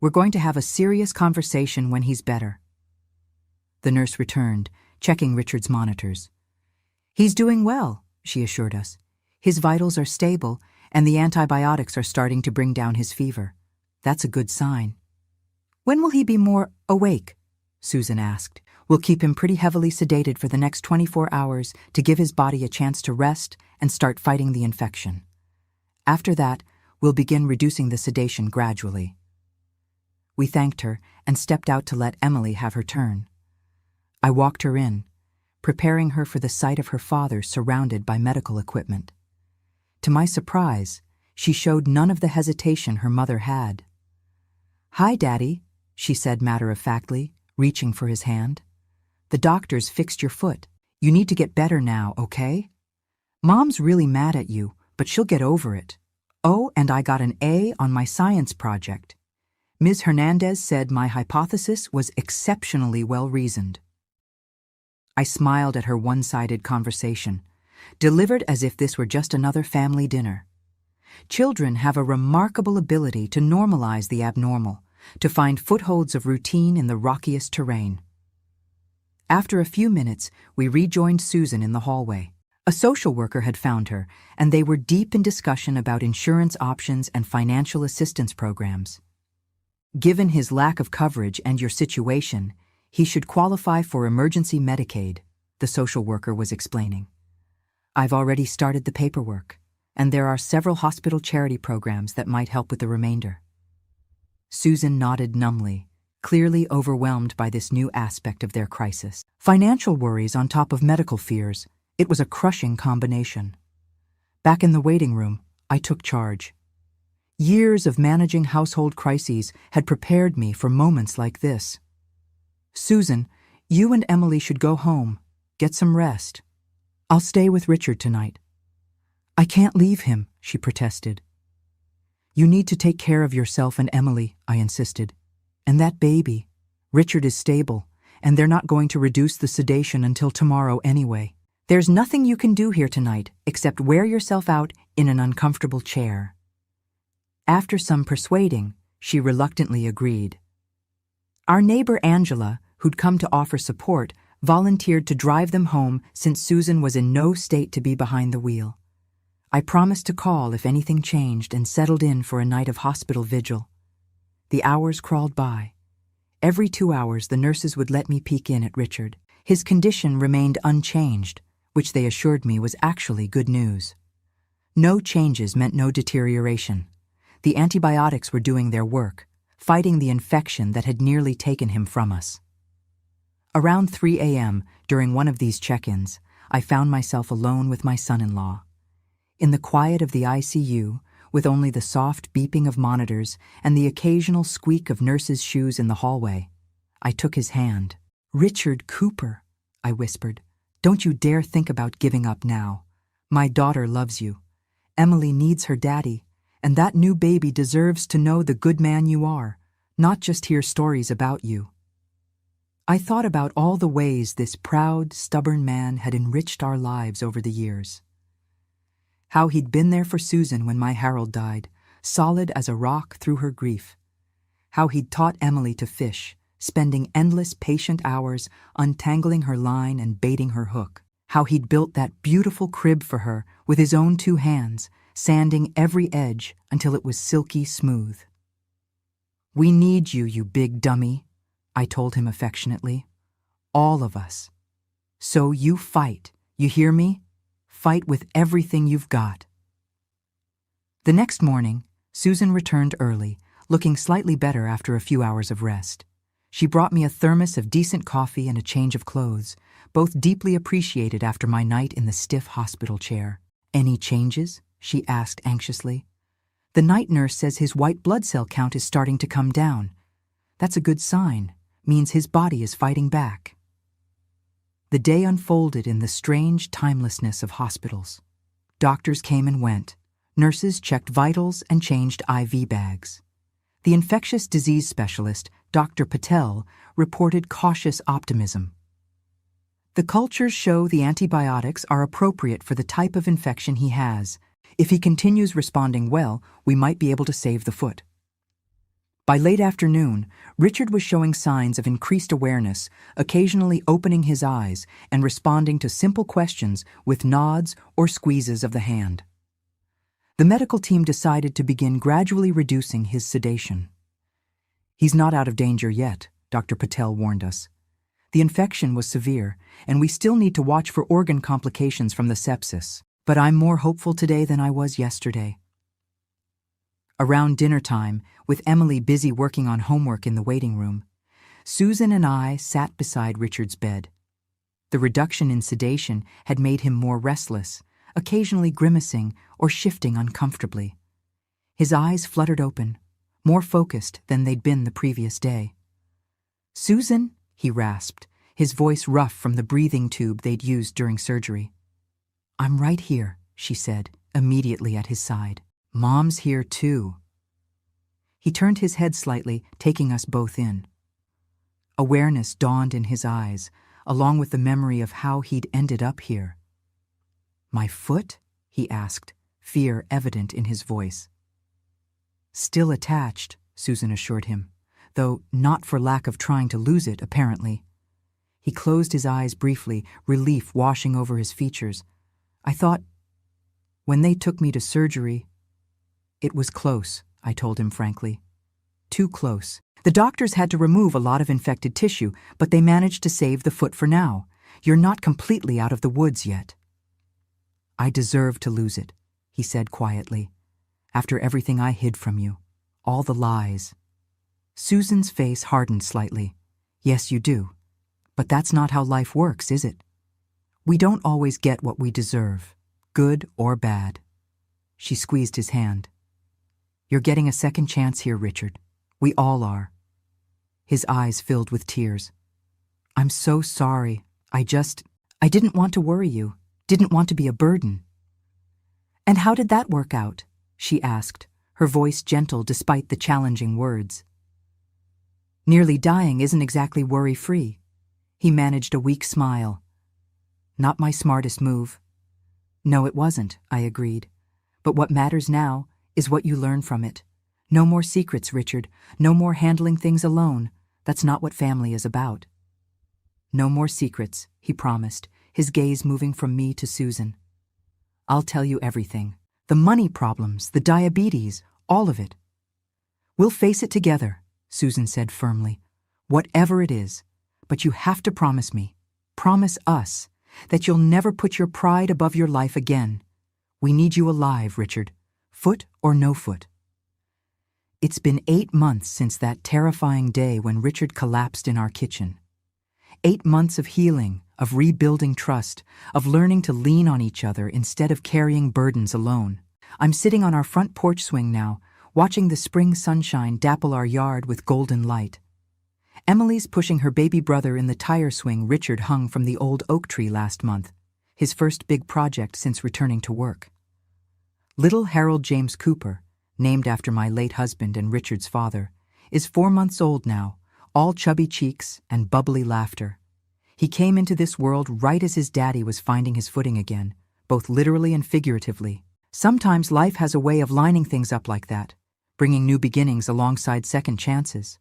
Speaker 1: "We're going to have a serious conversation when he's better." The nurse returned, checking Richard's monitors. "He's doing well," she assured us. "His vitals are stable, and the antibiotics are starting to bring down his fever. That's a good sign." "When will he be more awake?" Susan asked. "We'll keep him pretty heavily sedated for the next 24 hours to give his body a chance to rest and start fighting the infection. After that, we'll begin reducing the sedation gradually." We thanked her and stepped out to let Emily have her turn. I walked her in, preparing her for the sight of her father surrounded by medical equipment. To my surprise, she showed none of the hesitation her mother had. "Hi, Daddy," she said matter-of-factly, reaching for his hand. "The doctor's fixed your foot. You need to get better now, okay? Mom's really mad at you, but she'll get over it. Oh, and I got an A on my science project. Ms. Hernandez said my hypothesis was exceptionally well-reasoned." I smiled at her one-sided conversation, delivered as if this were just another family dinner. Children have a remarkable ability to normalize the abnormal, to find footholds of routine in the rockiest terrain. After a few minutes, we rejoined Susan in the hallway. A social worker had found her, and they were deep in discussion about insurance options and financial assistance programs. "Given his lack of coverage and your situation, he should qualify for emergency Medicaid," the social worker was explaining. "I've already started the paperwork, and there are several hospital charity programs that might help with the remainder." Susan nodded numbly, clearly overwhelmed by this new aspect of their crisis. Financial worries on top of medical fears, it was a crushing combination. Back in the waiting room, I took charge. Years of managing household crises had prepared me for moments like this. "Susan, you and Emily should go home. Get some rest. I'll stay with Richard tonight." "I can't leave him," she protested. "You need to take care of yourself and Emily," I insisted. "And that baby. Richard is stable, and they're not going to reduce the sedation until tomorrow anyway. There's nothing you can do here tonight except wear yourself out in an uncomfortable chair." After some persuading, she reluctantly agreed. Our neighbor Angela, who'd come to offer support, volunteered to drive them home since Susan was in no state to be behind the wheel. I promised to call if anything changed and settled in for a night of hospital vigil. The hours crawled by. Every 2 hours the nurses would let me peek in at Richard. His condition remained unchanged, which they assured me was actually good news. No changes meant no deterioration. The antibiotics were doing their work, fighting the infection that had nearly taken him from us. Around 3 a.m., during one of these check-ins, I found myself alone with my son-in-law. In the quiet of the ICU, with only the soft beeping of monitors and the occasional squeak of nurses' shoes in the hallway, I took his hand. "Richard Cooper," I whispered, "don't you dare think about giving up now. My daughter loves you. Emily needs her daddy, and that new baby deserves to know the good man you are, not just hear stories about you." I thought about all the ways this proud, stubborn man had enriched our lives over the years. How he'd been there for Susan when my Harold died, solid as a rock through her grief. How he'd taught Emily to fish, spending endless patient hours untangling her line and baiting her hook. How he'd built that beautiful crib for her with his own 2 hands, sanding every edge until it was silky smooth. "We need you, you big dummy," I told him affectionately. "All of us. So you fight, you hear me? Fight with everything you've got." The next morning, Susan returned early, looking slightly better after a few hours of rest. She brought me a thermos of decent coffee and a change of clothes, both deeply appreciated after my night in the stiff hospital chair. "Any changes?" she asked anxiously. "The night nurse says his white blood cell count is starting to come down. That's a good sign. Means his body is fighting back." The day unfolded in the strange timelessness of hospitals. Doctors came and went. Nurses checked vitals and changed IV bags. The infectious disease specialist, Dr. Patel, reported cautious optimism. "The cultures show the antibiotics are appropriate for the type of infection he has. If he continues responding well, we might be able to save the foot." By late afternoon, Richard was showing signs of increased awareness, occasionally opening his eyes and responding to simple questions with nods or squeezes of the hand. The medical team decided to begin gradually reducing his sedation. "He's not out of danger yet," Dr. Patel warned us. "The infection was severe, and we still need to watch for organ complications from the sepsis. But I'm more hopeful today than I was yesterday." Around dinner time, with Emily busy working on homework in the waiting room, Susan and I sat beside Richard's bed. The reduction in sedation had made him more restless, occasionally grimacing or shifting uncomfortably. His eyes fluttered open, more focused than they'd been the previous day. "Susan," he rasped, his voice rough from the breathing tube they'd used during surgery. "I'm right here," she said, immediately at his side. "Mom's here too." He turned his head slightly, taking us both in. Awareness dawned in his eyes, along with the memory of how he'd ended up here. "My foot?" he asked, fear evident in his voice. "Still attached," Susan assured him, though not for lack of trying to lose it, apparently. He closed his eyes briefly, relief washing over his features. "I thought, when they took me to surgery—" "It was close," I told him frankly. "Too close. The doctors had to remove a lot of infected tissue, but they managed to save the foot for now. You're not completely out of the woods yet." "I deserve to lose it," he said quietly. "After everything I hid from you, all the lies." Susan's face hardened slightly. "Yes, you do. But that's not how life works, is it? We don't always get what we deserve, good or bad." She squeezed his hand. "You're getting a second chance here, Richard. We all are." His eyes filled with tears. "I'm so sorry. I didn't want to worry you, didn't want to be a burden." "And how did that work out?" she asked, her voice gentle despite the challenging words. "Nearly dying isn't exactly worry-free." He managed a weak smile. "Not my smartest move." "No, it wasn't," I agreed. "But what matters now is what you learn from it. No more secrets, Richard. No more handling things alone. That's not what family is about." "No more secrets," he promised, his gaze moving from me to Susan. "I'll tell you everything. The money problems, the diabetes, all of it." "We'll face it together," Susan said firmly. "Whatever it is. But you have to promise me, promise us, that you'll never put your pride above your life again. We need you alive, Richard, foot or no foot." It's been 8 months since that terrifying day when Richard collapsed in our kitchen. 8 months of healing, of rebuilding trust, of learning to lean on each other instead of carrying burdens alone. I'm sitting on our front porch swing now, watching the spring sunshine dapple our yard with golden light. Emily's pushing her baby brother in the tire swing Richard hung from the old oak tree last month, his first big project since returning to work. Little Harold James Cooper, named after my late husband and Richard's father, is 4 months old now, all chubby cheeks and bubbly laughter. He came into this world right as his daddy was finding his footing again, both literally and figuratively. Sometimes life has a way of lining things up like that, bringing new beginnings alongside second chances.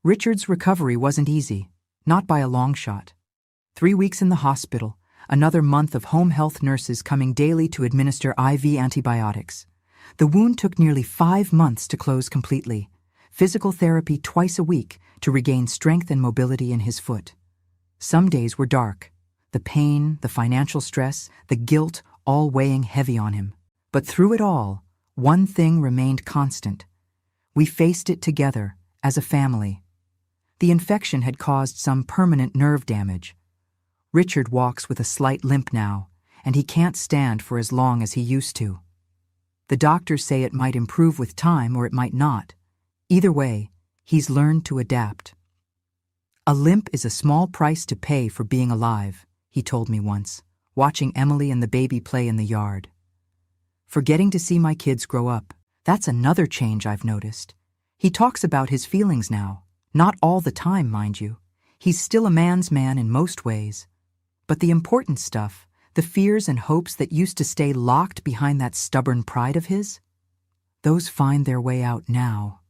Speaker 1: Richard's recovery wasn't easy, not by a long shot. 3 weeks in the hospital, another month of home health nurses coming daily to administer IV antibiotics. The wound took nearly 5 months to close completely. Physical therapy twice a week to regain strength and mobility in his foot. Some days were dark. The pain, the financial stress, the guilt, all weighing heavy on him. But through it all, one thing remained constant. We faced it together, as a family. The infection had caused some permanent nerve damage. Richard walks with a slight limp now, and he can't stand for as long as he used to. The doctors say it might improve with time or it might not. Either way, he's learned to adapt. "A limp is a small price to pay for being alive," he told me once, watching Emily and the baby play in the yard. "Forgetting to see my kids grow up, that's another change I've noticed. He talks about his feelings now. Not all the time, mind you. He's still a man's man in most ways. But the important stuff, the fears and hopes that used to stay locked behind that stubborn pride of his, those find their way out now."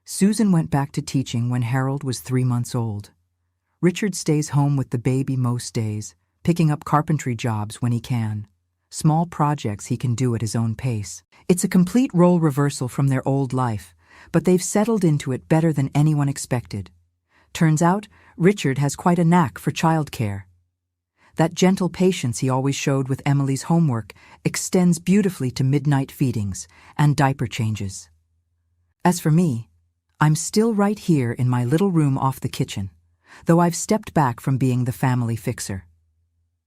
Speaker 1: Susan went back to teaching when Harold was 3 months old. Richard stays home with the baby most days, picking up carpentry jobs when he can. Small projects he can do at his own pace. It's a complete role reversal from their old life, but they've settled into it better than anyone expected. Turns out, Richard has quite a knack for childcare. That gentle patience he always showed with Emily's homework extends beautifully to midnight feedings and diaper changes. As for me, I'm still right here in my little room off the kitchen, though I've stepped back from being the family fixer.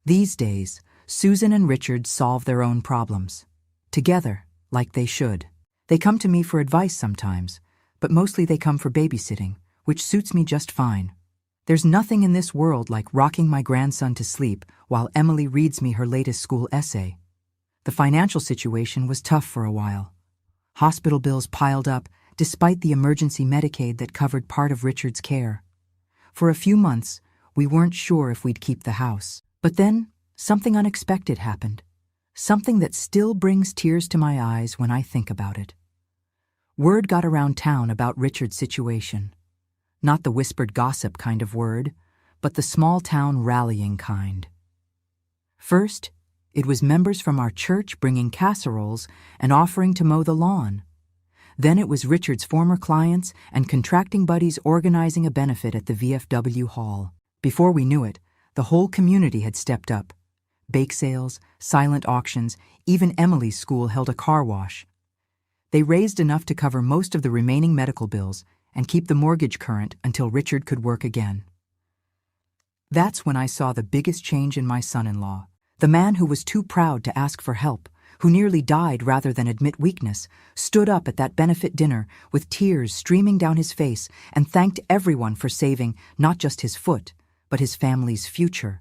Speaker 1: These days, Susan and Richard solve their own problems. Together, like they should. They come to me for advice sometimes, but mostly they come for babysitting, which suits me just fine. There's nothing in this world like rocking my grandson to sleep while Emily reads me her latest school essay. The financial situation was tough for a while. Hospital bills piled up, despite the emergency Medicaid that covered part of Richard's care. For a few months, we weren't sure if we'd keep the house. But then, something unexpected happened. Something that still brings tears to my eyes when I think about it. Word got around town about Richard's situation. Not the whispered gossip kind of word, but the small-town rallying kind. First, it was members from our church bringing casseroles and offering to mow the lawn. Then it was Richard's former clients and contracting buddies organizing a benefit at the VFW hall. Before we knew it, the whole community had stepped up. Bake sales, silent auctions, even Emily's school held a car wash. They raised enough to cover most of the remaining medical bills and keep the mortgage current until Richard could work again. That's when I saw the biggest change in my son-in-law. The man who was too proud to ask for help, who nearly died rather than admit weakness, stood up at that benefit dinner with tears streaming down his face and thanked everyone for saving not just his foot, but his family's future.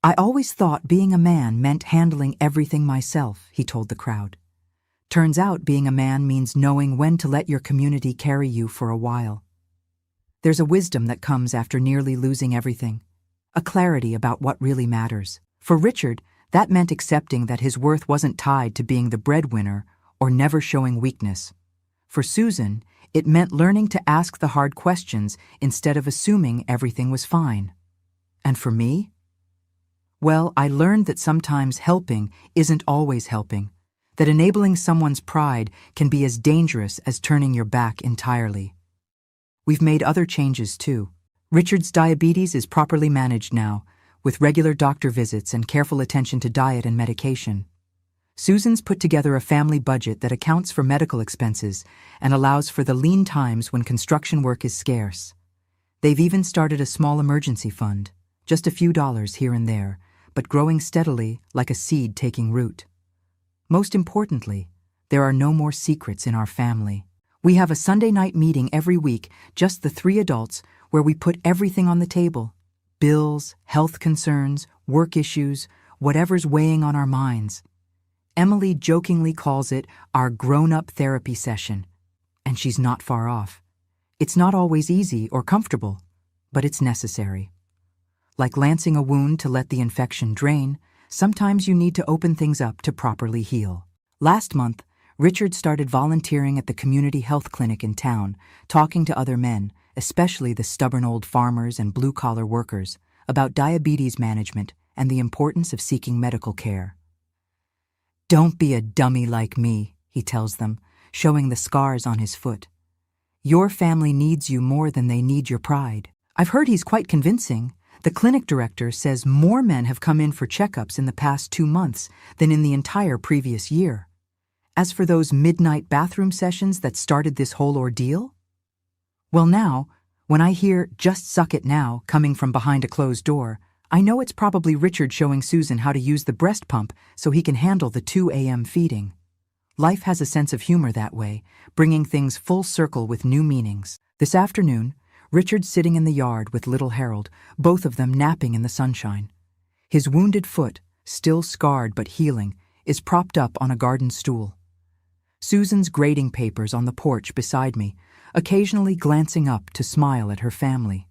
Speaker 1: I always thought being a man meant handling everything myself, he told the crowd. Turns out being a man means knowing when to let your community carry you for a while. There's a wisdom that comes after nearly losing everything, a clarity about what really matters. For Richard, that meant accepting that his worth wasn't tied to being the breadwinner or never showing weakness. For Susan, it meant learning to ask the hard questions instead of assuming everything was fine. And for me? Well, I learned that sometimes helping isn't always helping, that enabling someone's pride can be as dangerous as turning your back entirely. We've made other changes too. Richard's diabetes is properly managed now, with regular doctor visits and careful attention to diet and medication. Susan's put together a family budget that accounts for medical expenses and allows for the lean times when construction work is scarce. They've even started a small emergency fund, just a few dollars here and there, but growing steadily like a seed taking root. Most importantly, there are no more secrets in our family. We have a Sunday night meeting every week, just the 3 adults, where we put everything on the table. Bills, health concerns, work issues, whatever's weighing on our minds. Emily jokingly calls it our grown-up therapy session, and she's not far off. It's not always easy or comfortable, but it's necessary. Like lancing a wound to let the infection drain, sometimes you need to open things up to properly heal. Last month, Richard started volunteering at the community health clinic in town, talking to other men, especially the stubborn old farmers and blue-collar workers, about diabetes management and the importance of seeking medical care. "Don't be a dummy like me," he tells them, showing the scars on his foot. "Your family needs you more than they need your pride." I've heard he's quite convincing. The clinic director says more men have come in for checkups in the past 2 months than in the entire previous year. As for those midnight bathroom sessions that started this whole ordeal? Well now, when I hear "just suck it now" coming from behind a closed door, I know it's probably Richard showing Susan how to use the breast pump so he can handle the 2 a.m. feeding. Life has a sense of humor that way, bringing things full circle with new meanings. This afternoon, Richard's sitting in the yard with little Harold, both of them napping in the sunshine. His wounded foot, still scarred but healing, is propped up on a garden stool. Susan's grading papers on the porch beside me, occasionally glancing up to smile at her family.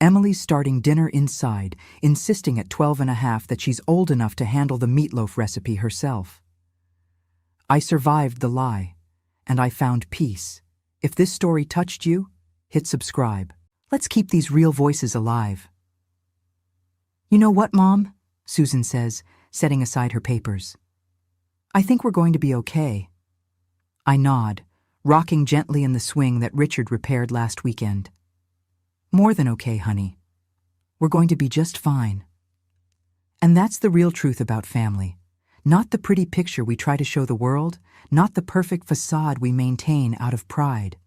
Speaker 1: Emily's starting dinner inside, insisting at 12 and a half that she's old enough to handle the meatloaf recipe herself. I survived the lie, and I found peace. If this story touched you, hit subscribe. Let's keep these real voices alive. "You know what, Mom?" Susan says, setting aside her papers. "I think we're going to be okay." I nod, rocking gently in the swing that Richard repaired last weekend. "More than okay, honey. We're going to be just fine." And that's the real truth about family. Not the pretty picture we try to show the world, not the perfect facade we maintain out of pride.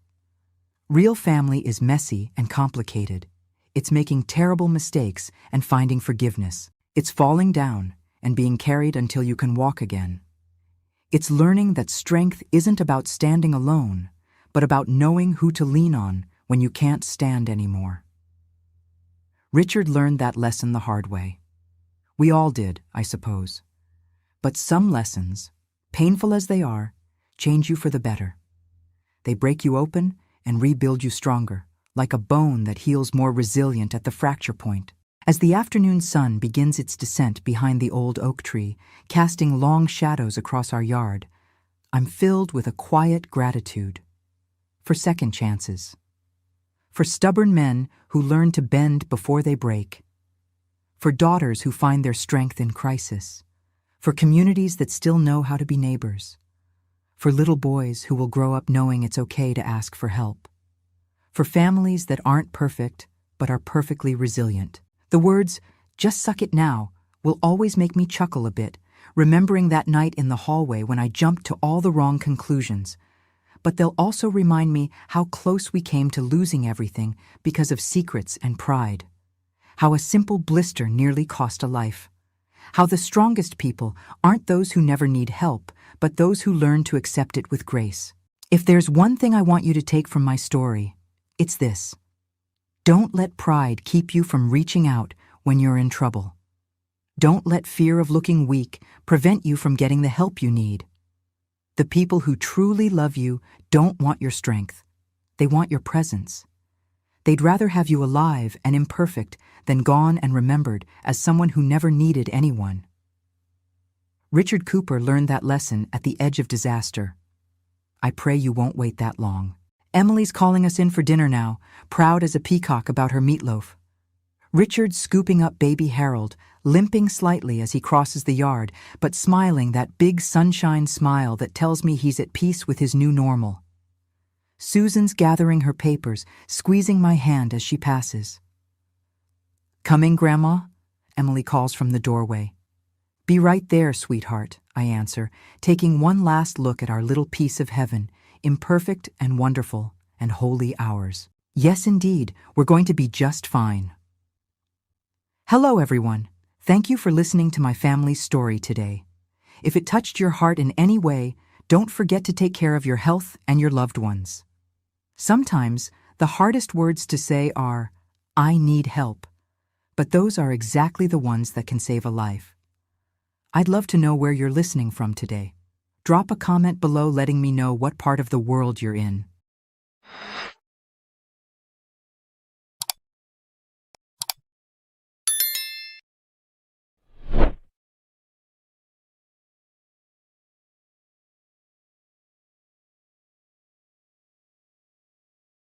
Speaker 1: Real family is messy and complicated. It's making terrible mistakes and finding forgiveness. It's falling down and being carried until you can walk again. It's learning that strength isn't about standing alone, but about knowing who to lean on when you can't stand anymore. Richard learned that lesson the hard way. We all did, I suppose. But some lessons, painful as they are, change you for the better. They break you open and rebuild you stronger, like a bone that heals more resilient at the fracture point. As the afternoon sun begins its descent behind the old oak tree, casting long shadows across our yard, I'm filled with a quiet gratitude for second chances, for stubborn men who learn to bend before they break, for daughters who find their strength in crisis, for communities that still know how to be neighbors, for little boys who will grow up knowing it's okay to ask for help, for families that aren't perfect but are perfectly resilient. The words, "just suck it now," will always make me chuckle a bit, remembering that night in the hallway when I jumped to all the wrong conclusions. But they'll also remind me how close we came to losing everything because of secrets and pride. How a simple blister nearly cost a life. How the strongest people aren't those who never need help, but those who learn to accept it with grace. If there's one thing I want you to take from my story, it's this. Don't let pride keep you from reaching out when you're in trouble. Don't let fear of looking weak prevent you from getting the help you need. The people who truly love you don't want your strength. They want your presence. They'd rather have you alive and imperfect than gone and remembered as someone who never needed anyone. Richard Cooper learned that lesson at the edge of disaster. I pray you won't wait that long. Emily's calling us in for dinner now, proud as a peacock about her meatloaf. Richard's scooping up baby Harold, limping slightly as he crosses the yard, but smiling that big sunshine smile that tells me he's at peace with his new normal. Susan's gathering her papers, squeezing my hand as she passes. "Coming, Grandma?" Emily calls from the doorway. "Be right there, sweetheart," I answer, taking one last look at our little piece of heaven, imperfect and wonderful and wholly ours. Yes, indeed, we're going to be just fine. Hello, everyone. Thank you for listening to my family's story today. If it touched your heart in any way, don't forget to take care of your health and your loved ones. Sometimes, the hardest words to say are, "I need help," but those are exactly the ones that can save a life. I'd love to know where you're listening from today. Drop a comment below letting me know what part of the world you're in.